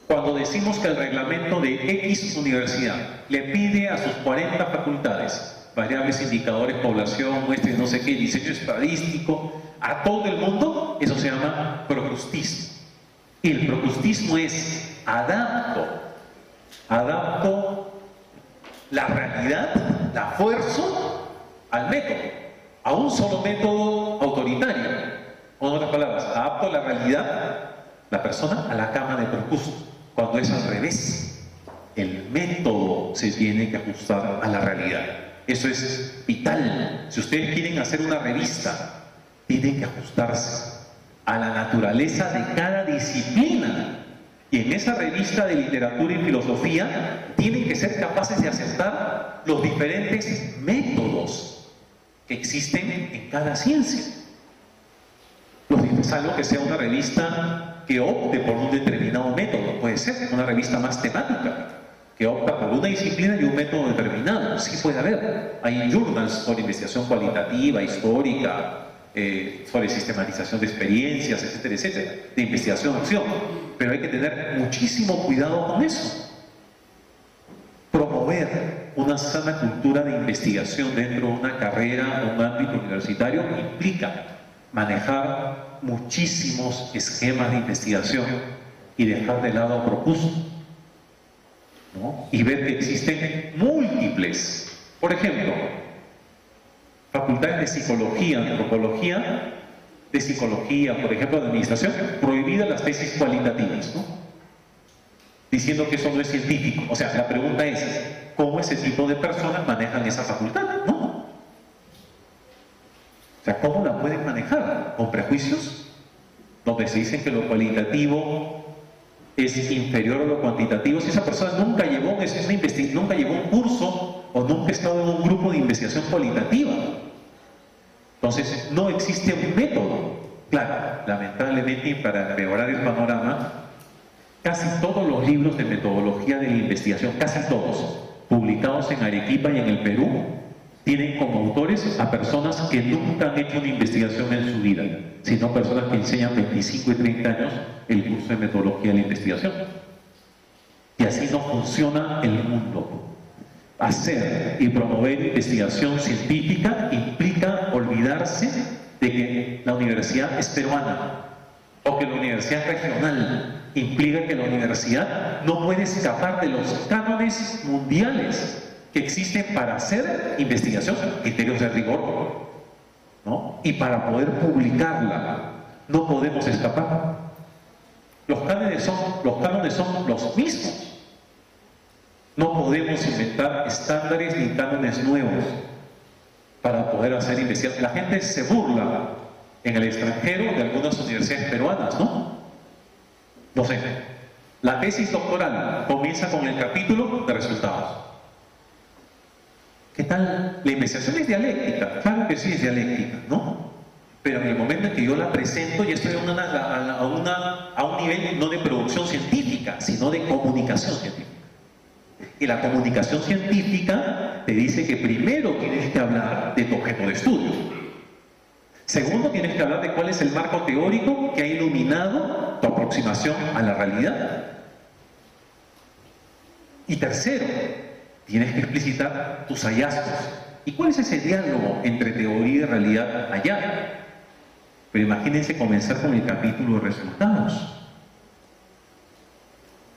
Cuando decimos que el reglamento de X universidad le pide a sus 40 facultades, variables, indicadores, población, muestras, no sé qué, diseño estadístico, a todo el mundo, eso se llama procustismo. Y el procustismo es adapto la realidad, la fuerzo al método, a un solo método autoritario. Con otras palabras, adapto la realidad, la persona, a la cama de Procusto, cuando es al revés. El método se tiene que ajustar a la realidad. Eso es vital. Si ustedes quieren hacer una revista, tienen que ajustarse a la naturaleza de cada disciplina. Y en esa revista de literatura y filosofía tienen que ser capaces de aceptar los diferentes métodos que existen en cada ciencia. Salvo que sea una revista que opte por un determinado método. Puede ser una revista más temática, que opta por una disciplina y un método determinado. Sí puede haber. Hay journals sobre investigación cualitativa, histórica, sobre sistematización de experiencias, etcétera, etcétera, de investigación-acción. Pero hay que tener muchísimo cuidado con eso. Promover una sana cultura de investigación dentro de una carrera o un ámbito universitario implica manejar muchísimos esquemas de investigación y dejar de lado a Procusto, ¿no? Y ver que existen múltiples, por ejemplo, facultades de psicología, antropología, de psicología, por ejemplo, de administración, prohibidas las tesis cualitativas, ¿no? Diciendo que eso no es científico. O sea, la pregunta es, ¿cómo ese tipo de personas manejan esa facultad? ¿No? O sea, ¿cómo la pueden manejar? ¿Con prejuicios? Donde se dice que lo cualitativo es inferior a lo cuantitativo. Si esa persona nunca llevó un curso o nunca ha estado en un grupo de investigación cualitativa, entonces no existe un método. Claro, lamentablemente, y para empeorar el panorama, casi todos los libros de metodología de la investigación, casi todos, publicados en Arequipa y en el Perú, tienen como autores a personas que nunca han hecho una investigación en su vida, sino personas que enseñan 25 y 30 años el curso de metodología de la investigación. Y así no funciona el mundo. Hacer y promover investigación científica implica olvidarse de que la universidad es peruana o que la universidad es regional. Implica que la universidad no puede escapar de los cánones mundiales que existen para hacer investigación, criterios de rigor, ¿no? Y para poder publicarla, no podemos escapar. Los cánones son los mismos. No podemos inventar estándares ni cánones nuevos para poder hacer investigación. La gente se burla en el extranjero de algunas universidades peruanas, ¿no? No sé. La tesis doctoral comienza con el capítulo de resultados. ¿Qué tal? La investigación es dialéctica, claro que sí es dialéctica, ¿no? Pero en el momento en que yo la presento, ya estoy a un nivel no de producción científica, sino de comunicación científica. Y la comunicación científica te dice que primero tienes que hablar de tu objeto de estudio. Segundo, tienes que hablar de cuál es el marco teórico que ha iluminado tu aproximación a la realidad. Y tercero, tienes que explicitar tus hallazgos. ¿Y cuál es ese diálogo entre teoría y realidad allá? Pero imagínense comenzar con el capítulo de resultados.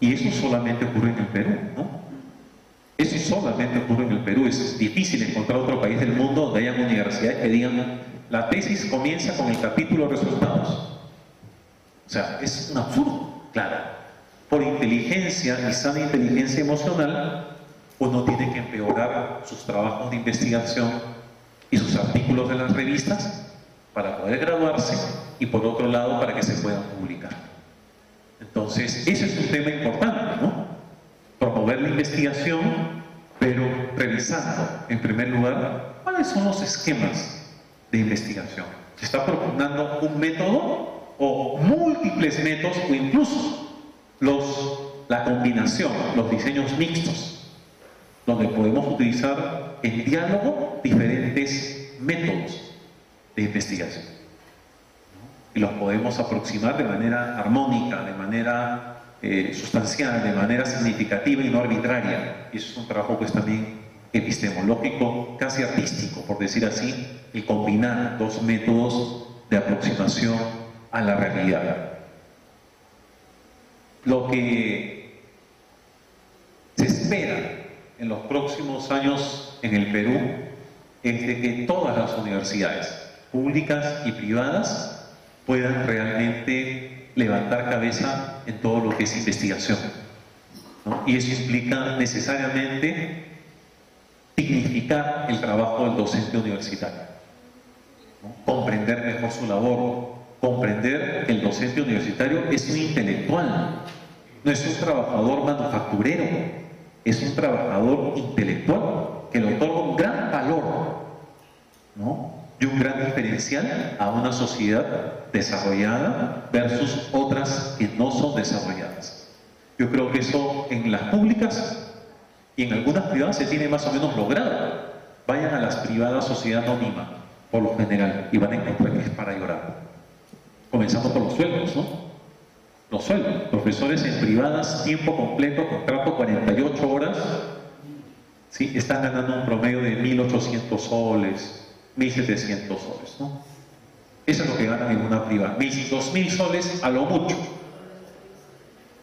Y eso solamente ocurre en el Perú, ¿no? Eso solamente ocurre en el Perú. Es difícil encontrar otro país del mundo donde haya universidades que digan la tesis comienza con el capítulo de resultados. O sea, es un absurdo, claro. Por inteligencia y sana inteligencia emocional, uno tiene que empeorar sus trabajos de investigación y sus artículos de las revistas para poder graduarse y por otro lado para que se puedan publicar. Entonces, ese es un tema importante, ¿no? Promover la investigación, pero revisando, en primer lugar, cuáles son los esquemas de investigación. ¿Se está propugnando un método o múltiples métodos o incluso la combinación, los diseños mixtos, donde podemos utilizar en diálogo diferentes métodos de investigación? Y los podemos aproximar de manera armónica, de manera sustancial, de manera significativa y no arbitraria. Y eso es un trabajo pues también epistemológico, casi artístico, por decir así, el combinar dos métodos de aproximación a la realidad. Lo que se espera en los próximos años en el Perú es de que todas las universidades, públicas y privadas, puedan realmente levantar cabeza en todo lo que es investigación, ¿no? Y eso implica necesariamente dignificar el trabajo del docente universitario, ¿no? Comprender mejor su labor, comprender que el docente universitario es un intelectual, no es un trabajador manufacturero, es un trabajador intelectual que le otorga un gran valor, ¿no? Y un gran diferencial a una sociedad desarrollada versus otras que no son desarrolladas. Yo creo que eso en las públicas y en algunas privadas se tiene más o menos logrado. Vayan a las privadas, sociedad anónima, por lo general, y van a encontrar que es para llorar. Comenzando por los sueldos, ¿no? Los sueldos. Profesores en privadas, tiempo completo, contrato 48 horas, ¿sí? Están ganando un promedio de 1.800 soles, 1.700 soles, ¿no? Eso es lo que ganan en una privada. 2.000 soles a lo mucho,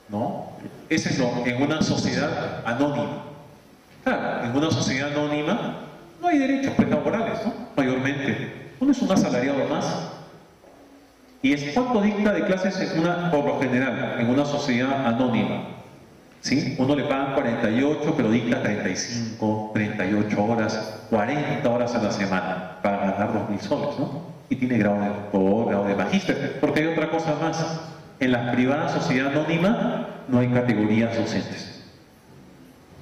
¿no? Eso es lo en una sociedad anónima. Claro, en una sociedad anónima no hay derechos laborales, ¿no? Mayormente. Uno es un asalariado más. Y es cuánto dicta de clases por lo general, en una sociedad anónima. ¿Sí? Uno le pagan 48, pero dicta 35, 38 horas, 40 horas a la semana para ganar 2.000 soles, ¿no? Y tiene grado de doctor, grado de magíster, porque hay otra cosa más. En la privada sociedad anónima no hay categorías docentes.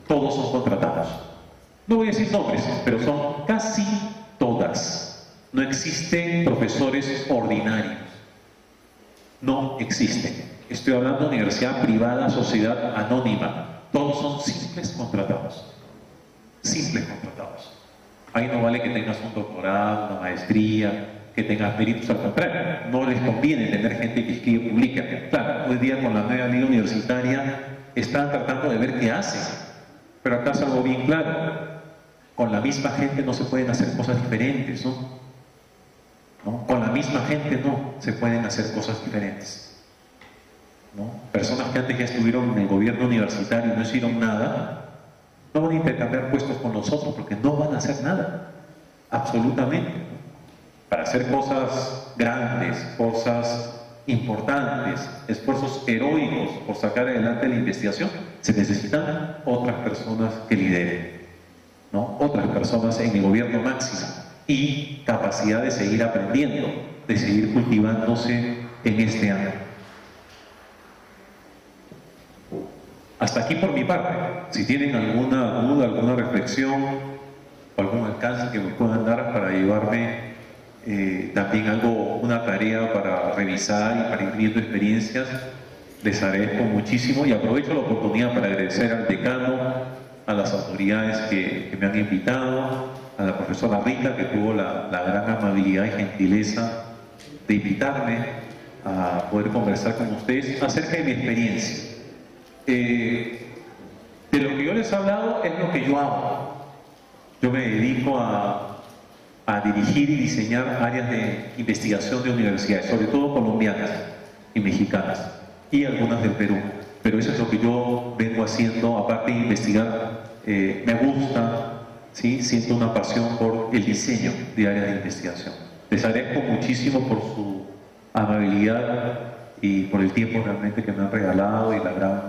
Todos son contratados. No voy a decir nombres, pero son casi todas. No existen profesores ordinarios. No existen. Estoy hablando de universidad privada, sociedad anónima. Todos son simples contratados. Simples contratados. Ahí no vale que tengas un doctorado, una maestría, que tengas méritos, al contrario. No les conviene tener gente que escribe y publica. Claro, hoy día con la nueva ley universitaria están tratando de ver qué hacen. Pero acá es algo bien claro. Con la misma gente no se pueden hacer cosas diferentes, ¿no? Con la misma gente no se pueden hacer cosas diferentes. ¿No? Personas que antes ya estuvieron en el gobierno universitario y no hicieron nada, no van a intercambiar puestos con nosotros porque no van a hacer nada, absolutamente. Para hacer cosas grandes, cosas importantes, esfuerzos heroicos por sacar adelante la investigación, se necesitan otras personas que lideren, ¿no? Otras personas en el gobierno máximo y capacidad de seguir aprendiendo, de seguir cultivándose en este ámbito. Hasta aquí por mi parte. Si tienen alguna duda, alguna reflexión o algún alcance que me puedan dar para llevarme también una tarea para revisar y para ir viendo experiencias, les agradezco muchísimo y aprovecho la oportunidad para agradecer al decano, a las autoridades que me han invitado, a la profesora Rita, que tuvo la gran amabilidad y gentileza de invitarme a poder conversar con ustedes acerca de mi experiencia. De lo que yo les he hablado es lo que yo hago. Yo me dedico a dirigir y diseñar áreas de investigación de universidades, sobre todo colombianas y mexicanas, y algunas del Perú. Pero eso es lo que yo vengo haciendo, aparte de investigar, me gusta, ¿sí? Siento una pasión por el diseño de áreas de investigación. Les agradezco muchísimo por su amabilidad y por el tiempo realmente que me han regalado y la gran,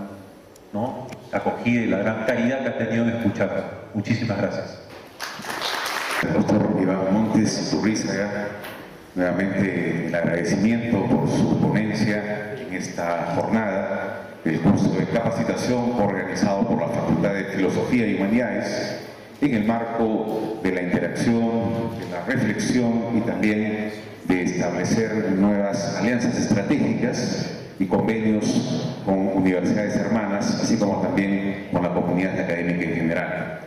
¿no?, acogida y la gran caridad que han tenido de escuchar. Muchísimas gracias. Doctor Iván Montes Urrizaga, nuevamente el agradecimiento por su ponencia en esta jornada, el curso de capacitación organizado por la Facultad de Filosofía y Humanidades en el marco de la interacción, de la reflexión y también de establecer nuevas alianzas estratégicas y convenios con universidades hermanas, así como también con la comunidad académica en general.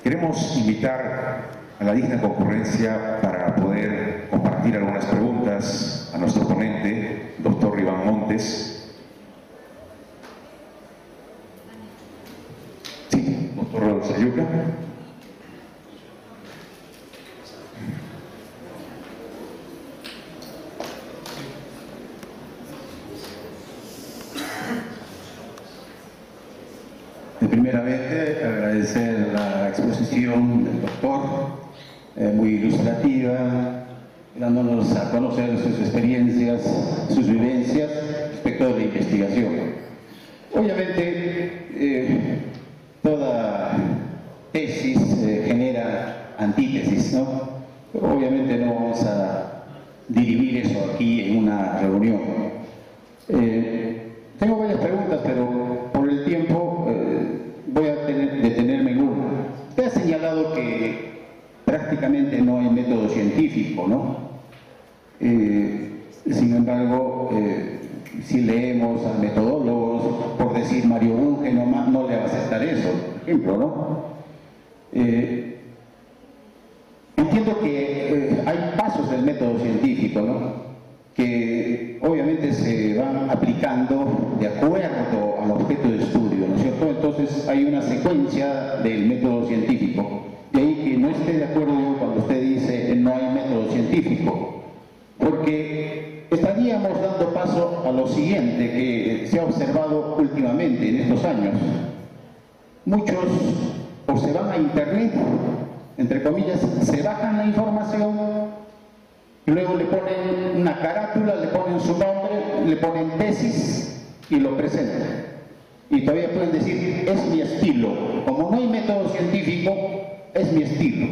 Queremos invitar a la digna concurrencia para poder compartir algunas preguntas a nuestro ponente, doctor Iván Montes. Sí, doctor Sayuca. Primeramente, agradecer la exposición del doctor, muy ilustrativa, dándonos a conocer sus experiencias, sus vivencias respecto de la investigación. Obviamente, toda tesis genera antítesis, ¿no? Obviamente no vamos a dirimir eso aquí en una reunión. Tengo varias preguntas, pero por el tiempo voy a detenerme en una. Usted ha señalado que prácticamente no hay método científico, ¿no? Sin embargo, si leemos a metodólogos, por decir Mario Bunge, no le va a aceptar eso, por ejemplo, ¿no? Entiendo que hay pasos del método científico, ¿no?, que obviamente se van aplicando de acuerdo al objeto de estudio, ¿no es cierto? Entonces hay una secuencia del método científico. De ahí que no esté de acuerdo yo cuando usted dice no hay método científico, porque estaríamos dando paso a lo siguiente que se ha observado últimamente en estos años. Muchos o se van a internet, entre comillas, se bajan la información y luego le ponen una carátula, le ponen su nombre, le ponen tesis y lo presentan. Y todavía pueden decir, es mi estilo. Como no hay método científico, es mi estilo.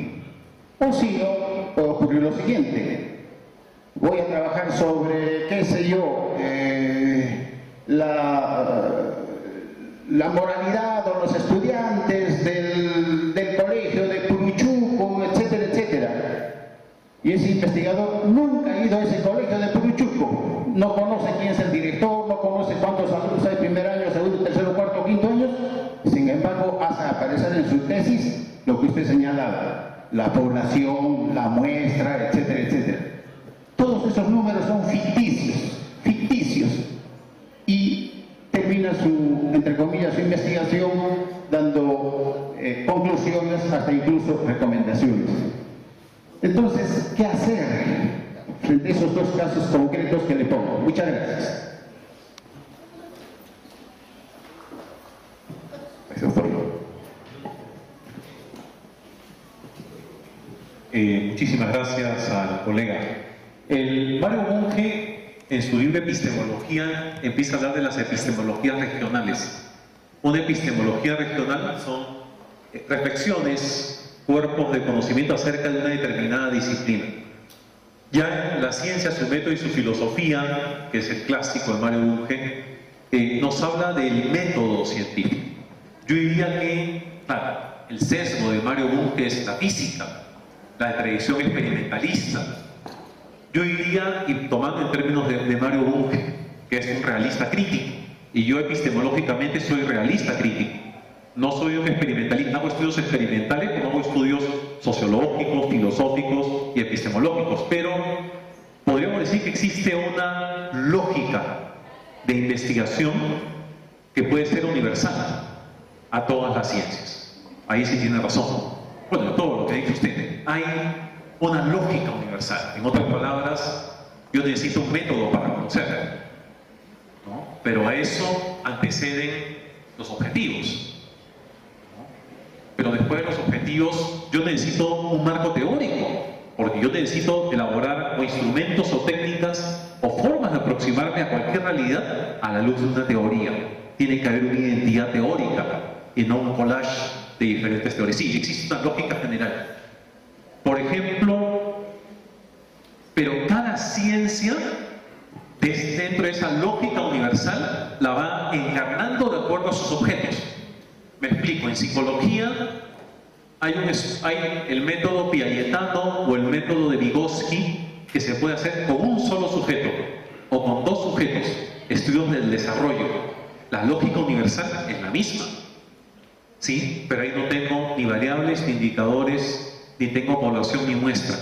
O si no, puede ocurrir lo siguiente. Voy a trabajar sobre, qué sé yo, la moralidad o los estudiantes del colegio de Puruchuco, etcétera, etcétera. Y ese investigador nunca ha ido a ese colegio de Puruchuco, no conoce quién es el director, no conoce cuántos alumnos hay primer año, segundo, tercero, cuarto, quinto años. Sin embargo, hace aparecer en su tesis lo que usted señalaba, la población, la muestra, etcétera, etcétera. Todos esos números son ficticios, y termina su, entre comillas, su investigación dando conclusiones, hasta incluso recomendaciones. Entonces, ¿qué hacer frente a esos dos casos concretos que le pongo? Muchas gracias. Muchísimas gracias al colega. El Mario Bunge, en su libro Epistemología, empieza a hablar de las epistemologías regionales. Una epistemología regional son reflexiones, cuerpos de conocimiento acerca de una determinada disciplina. Ya la ciencia, su método y su filosofía, que es el clásico de Mario Bunge, nos habla del método científico. Yo diría que, claro, el sesgo de Mario Bunge es la física, la tradición experimentalista. Yo diría, y tomando en términos de Mario Bunge, que es un realista crítico, y yo epistemológicamente soy realista crítico. No soy un experimentalista, hago estudios experimentales, como hago estudios sociológicos, filosóficos y epistemológicos, pero podríamos decir que existe una lógica de investigación que puede ser universal. a todas las ciencias. Ahí sí tiene razón. Bueno, todo lo que ha dicho usted. Hay una lógica universal. En otras palabras, yo necesito un método para conocerla, ¿no? Pero a eso anteceden los objetivos, ¿no? Pero después de los objetivos, yo necesito un marco teórico, porque yo necesito elaborar o instrumentos o técnicas o formas de aproximarme a cualquier realidad a la luz de una teoría. Tiene que haber una identidad teórica y no un collage de diferentes teorías. Sí, existe una lógica general. Por ejemplo, pero cada ciencia, dentro de esa lógica universal, la va encarnando de acuerdo a sus objetos. Me explico, en psicología hay el método piagetano o el método de Vygotsky, que se puede hacer con un solo sujeto o con dos sujetos, estudios del desarrollo. La lógica universal es la misma, ¿sí? Pero ahí no tengo ni variables, ni indicadores, ni tengo población ni muestra,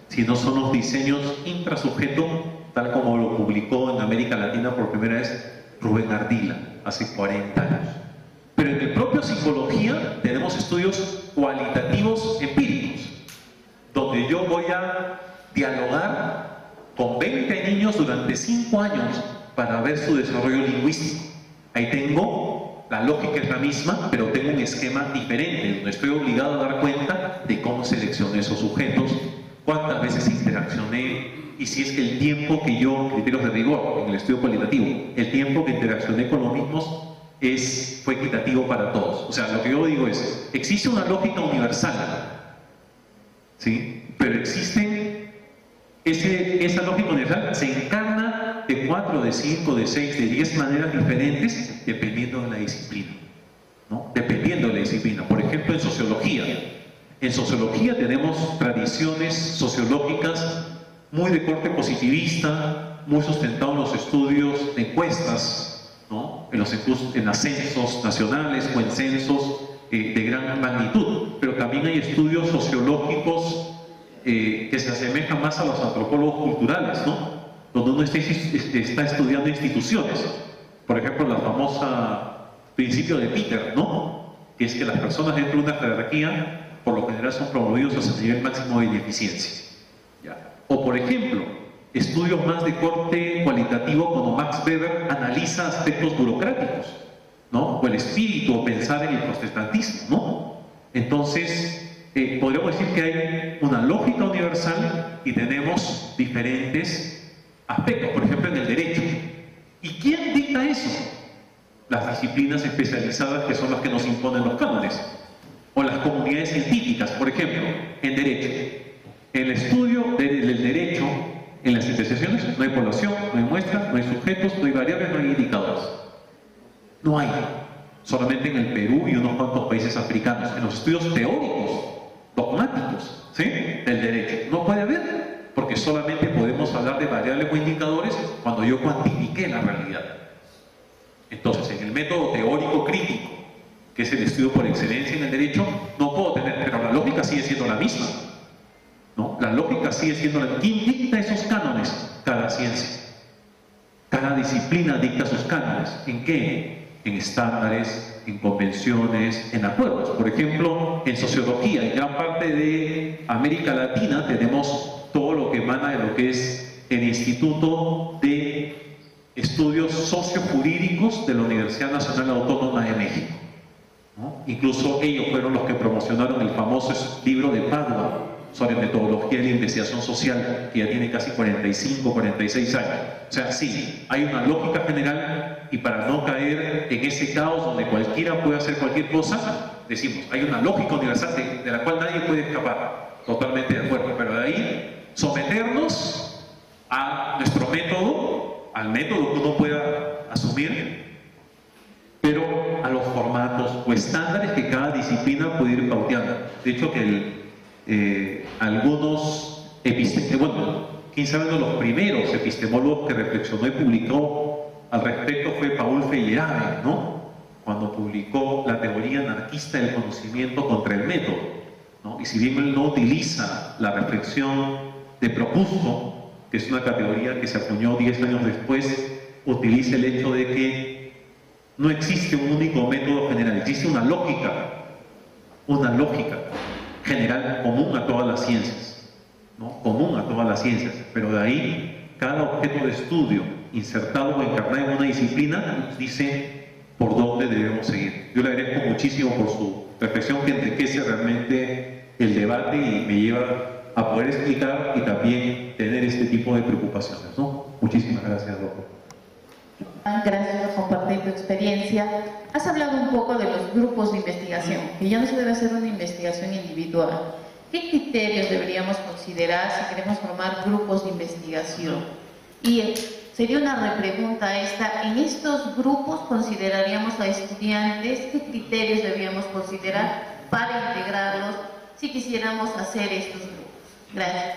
sino son los diseños intrasujeto, tal como lo publicó en América Latina por primera vez Rubén Ardila, hace 40 años. Pero en el propio psicología tenemos estudios cualitativos empíricos, donde yo voy a dialogar con 20 niños durante 5 años para ver su desarrollo lingüístico. Ahí tengo, la lógica es la misma, pero tengo un esquema diferente, donde estoy obligado a dar cuenta de cómo seleccioné esos sujetos, cuántas veces interaccioné, y si es que el tiempo que yo, criterios de rigor en el estudio cualitativo, el tiempo que interaccioné con los mismos fue equitativo para todos. O sea, lo que yo digo es, existe una lógica universal, ¿sí? Pero esa lógica universal se encarna de 4, de 5, de 6, de 10 maneras diferentes, dependiendo de la disciplina, ¿no? Dependiendo de la disciplina. Por ejemplo, en sociología. En sociología tenemos tradiciones sociológicas muy de corte positivista, muy sustentado en los estudios de encuestas, ¿no? En ascensos nacionales o en censos de gran magnitud. Pero también hay estudios sociológicos que se asemejan más a los antropólogos culturales, ¿no? Donde uno está estudiando instituciones. Por ejemplo, la famosa principio de Peter, ¿no? Que es que las personas dentro de una jerarquía por lo general son promovidos hacia el nivel máximo de ineficiencia. ¿Ya? O por ejemplo, estudios más de corte cualitativo como Max Weber analiza aspectos burocráticos, ¿no? O el espíritu o pensar en el protestantismo, ¿no? Entonces, podríamos decir que hay una lógica universal y tenemos diferentes aspectos, por ejemplo en el derecho. ¿Y quién dicta eso? Las disciplinas especializadas que son las que nos imponen los cánones. O las comunidades científicas, por ejemplo, en derecho. En el estudio del derecho, en las especializaciones, no hay población, no hay muestra, no hay sujetos, no hay variables, no hay indicadores. No hay. Solamente en el Perú y unos cuantos países africanos. En los estudios teóricos, dogmáticos, ¿sí?, del derecho. No puede haber, porque solamente podemos hablar de variables o indicadores cuando yo cuantifiqué la realidad. Entonces, en el método teórico crítico, que es el estudio por excelencia en el derecho, no puedo tener, pero la lógica sigue siendo la misma, ¿no? La lógica sigue siendo la misma. ¿Quién dicta esos cánones? Cada ciencia. Cada disciplina dicta sus cánones. ¿En qué? En estándares, en convenciones, en acuerdos. Por ejemplo, en sociología, en gran parte de América Latina tenemos todo lo que emana de lo que es el Instituto de Estudios Sociojurídicos de la Universidad Nacional Autónoma de México, ¿no? Incluso ellos fueron los que promocionaron el famoso libro de Padua sobre metodología de la investigación social, que ya tiene casi 45, 46 años. O sea, sí, hay una lógica general, y para no caer en ese caos donde cualquiera puede hacer cualquier cosa, decimos, hay una lógica universal de la cual nadie puede escapar. Totalmente de acuerdo, pero de ahí someternos a nuestro método, al método que uno pueda asumir, pero a los formatos o estándares que cada disciplina puede ir pauteando. De hecho, que algunos quién sabe, uno de los primeros epistemólogos que reflexionó y publicó al respecto fue Paul Feyerabend, ¿no? Cuando publicó la teoría anarquista del conocimiento contra el método, ¿no? Y si bien él no utiliza la reflexión de Procusto, que es una categoría que se acuñó 10 años después, utiliza el hecho de que No existe un único método general, existe una lógica general común a todas las ciencias, ¿no? Común a todas las ciencias, pero de ahí cada objeto de estudio insertado o encarnado en una disciplina nos dice por dónde debemos seguir. Yo le agradezco muchísimo por su reflexión, que enriquece realmente el debate y me lleva a poder explicar y también tener este tipo de preocupaciones, ¿no? Muchísimas gracias, doctor. Gracias por compartir tu experiencia. Has hablado un poco de los grupos de investigación, que ya no se debe hacer una investigación individual. ¿Qué criterios deberíamos considerar si queremos formar grupos de investigación? Y sería una repregunta esta: ¿en estos grupos consideraríamos a estudiantes? ¿Qué criterios deberíamos considerar para integrarlos si quisiéramos hacer estos grupos? Gracias.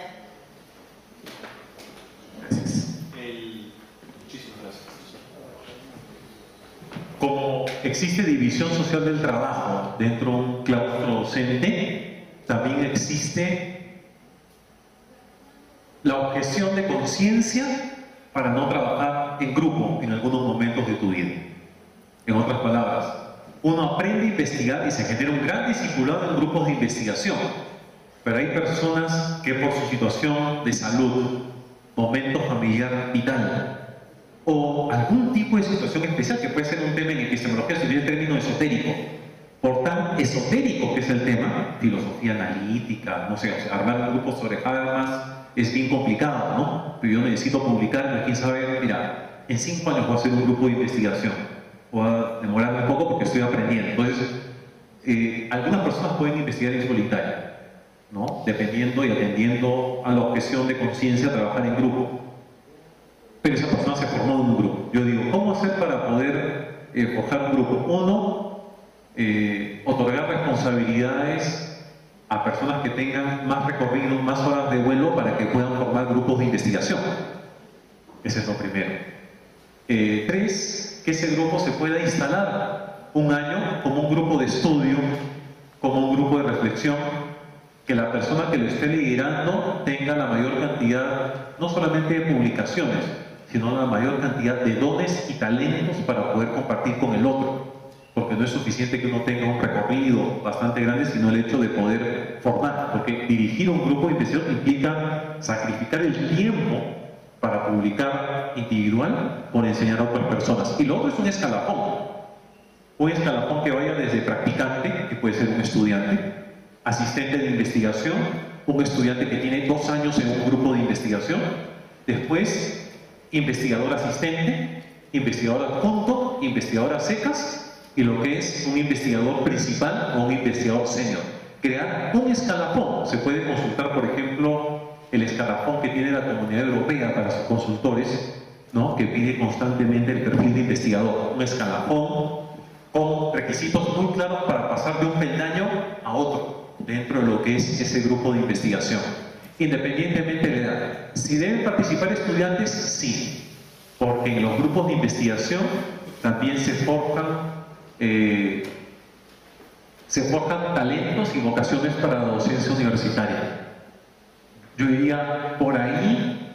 Muchísimas gracias. Como existe división social del trabajo dentro de un claustro docente, también existe la objeción de conciencia para no trabajar en grupo en algunos momentos de tu vida. En otras palabras, uno aprende a investigar y se genera un gran discipulado en grupos de investigación, pero hay personas que por su situación de salud, momento familiar vital, o algún tipo de situación especial, que puede ser un tema en epistemología, se utiliza el término esotérico. Por tan esotérico que es el tema, filosofía analítica, no sé, o sea, armar un grupo sobre almas es bien complicado, ¿no? Pero yo necesito publicar, quién sabe, mira, en 5 años voy a hacer un grupo de investigación, voy a demorarme un poco porque estoy aprendiendo. Entonces, algunas personas pueden investigar en solitario, ¿no? Dependiendo y atendiendo a la objeción de conciencia, trabajar en grupo. Pero esa persona se formó en un grupo. Yo digo, ¿cómo hacer para poder forjar un grupo? Uno, otorgar responsabilidades a personas que tengan más recorrido, más horas de vuelo, para que puedan formar grupos de investigación. Ese es lo primero. 3, que ese grupo se pueda instalar un año como un grupo de estudio, como un grupo de reflexión, que la persona que lo esté liderando tenga la mayor cantidad, no solamente de publicaciones, sino la mayor cantidad de dones y talentos para poder compartir con el otro. Porque no es suficiente que uno tenga un recorrido bastante grande, sino el hecho de poder formar. Porque dirigir un grupo de investigación implica sacrificar el tiempo para publicar individual por enseñar a otras personas. Y lo otro es un escalafón. Un escalafón que vaya desde practicante, que puede ser un estudiante, asistente de investigación, un estudiante que tiene 2 años en un grupo de investigación, después investigador asistente, investigador adjunto, investigador a secas, y lo que es un investigador principal o un investigador senior. Crear un escalafón. Se puede consultar, por ejemplo, el escalafón que tiene la Comunidad Europea para sus consultores, ¿no? Que pide constantemente el perfil de investigador. Un escalafón con requisitos muy claros para pasar de un peldaño a otro dentro de lo que es ese grupo de investigación, independientemente de la edad. Si deben participar estudiantes, sí, porque en los grupos de investigación también se forjan talentos y vocaciones para la docencia universitaria. Yo diría, por ahí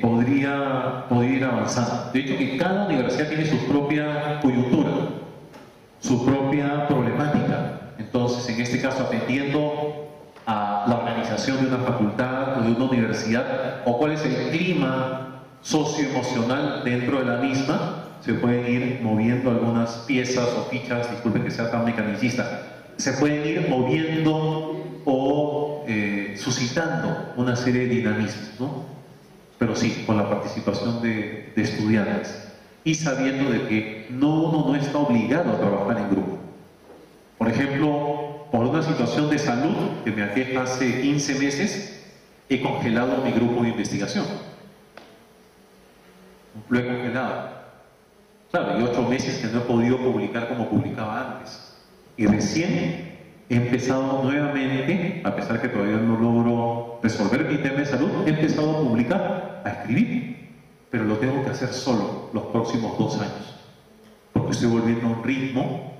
podría ir avanzando. De hecho, que cada universidad tiene su propia coyuntura, su propia problemática. Entonces, en este caso, atendiendo a la organización de una facultad o de una universidad, o cuál es el clima socioemocional dentro de la misma, se pueden ir moviendo algunas piezas o fichas, disculpen que sea tan mecanicista, se pueden ir moviendo o suscitando una serie de dinamismos, ¿no? Pero sí, con la participación de estudiantes y sabiendo de que uno no está obligado a trabajar en grupo. Por ejemplo, por una situación de salud que me aqueja hace 15 meses, he congelado mi grupo de investigación. Lo he congelado. Claro, y 8 meses que no he podido publicar como publicaba antes. Y recién he empezado nuevamente, a pesar que todavía no logro resolver mi tema de salud, he empezado a publicar, a escribir, pero lo tengo que hacer solo los próximos 2 años, porque estoy volviendo a un ritmo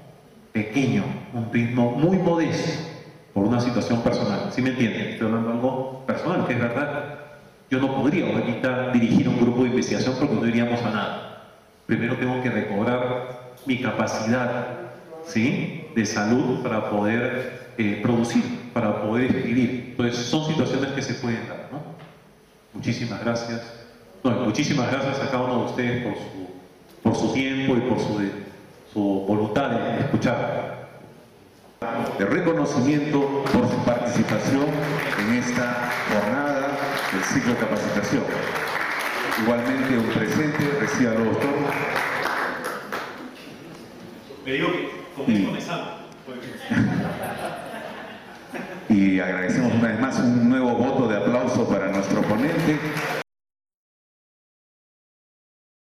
pequeño, un ritmo muy modesto, por una situación personal. ¿Sí me entienden? Estoy hablando de algo personal, que es verdad. Yo no podría ahorita dirigir un grupo de investigación porque no iríamos a nada. Primero tengo que recobrar mi capacidad, ¿sí?, de salud para poder producir, para poder escribir. Entonces son situaciones que se pueden dar, ¿no? Muchísimas gracias. No, muchísimas gracias a cada uno de ustedes por su tiempo y por su voluntad de escuchar. De reconocimiento por su participación en esta jornada del ciclo de capacitación. Igualmente un presente, recíbalo, doctor. Me digo que comenzamos. Y agradecemos una vez más un nuevo voto de aplauso para nuestro ponente.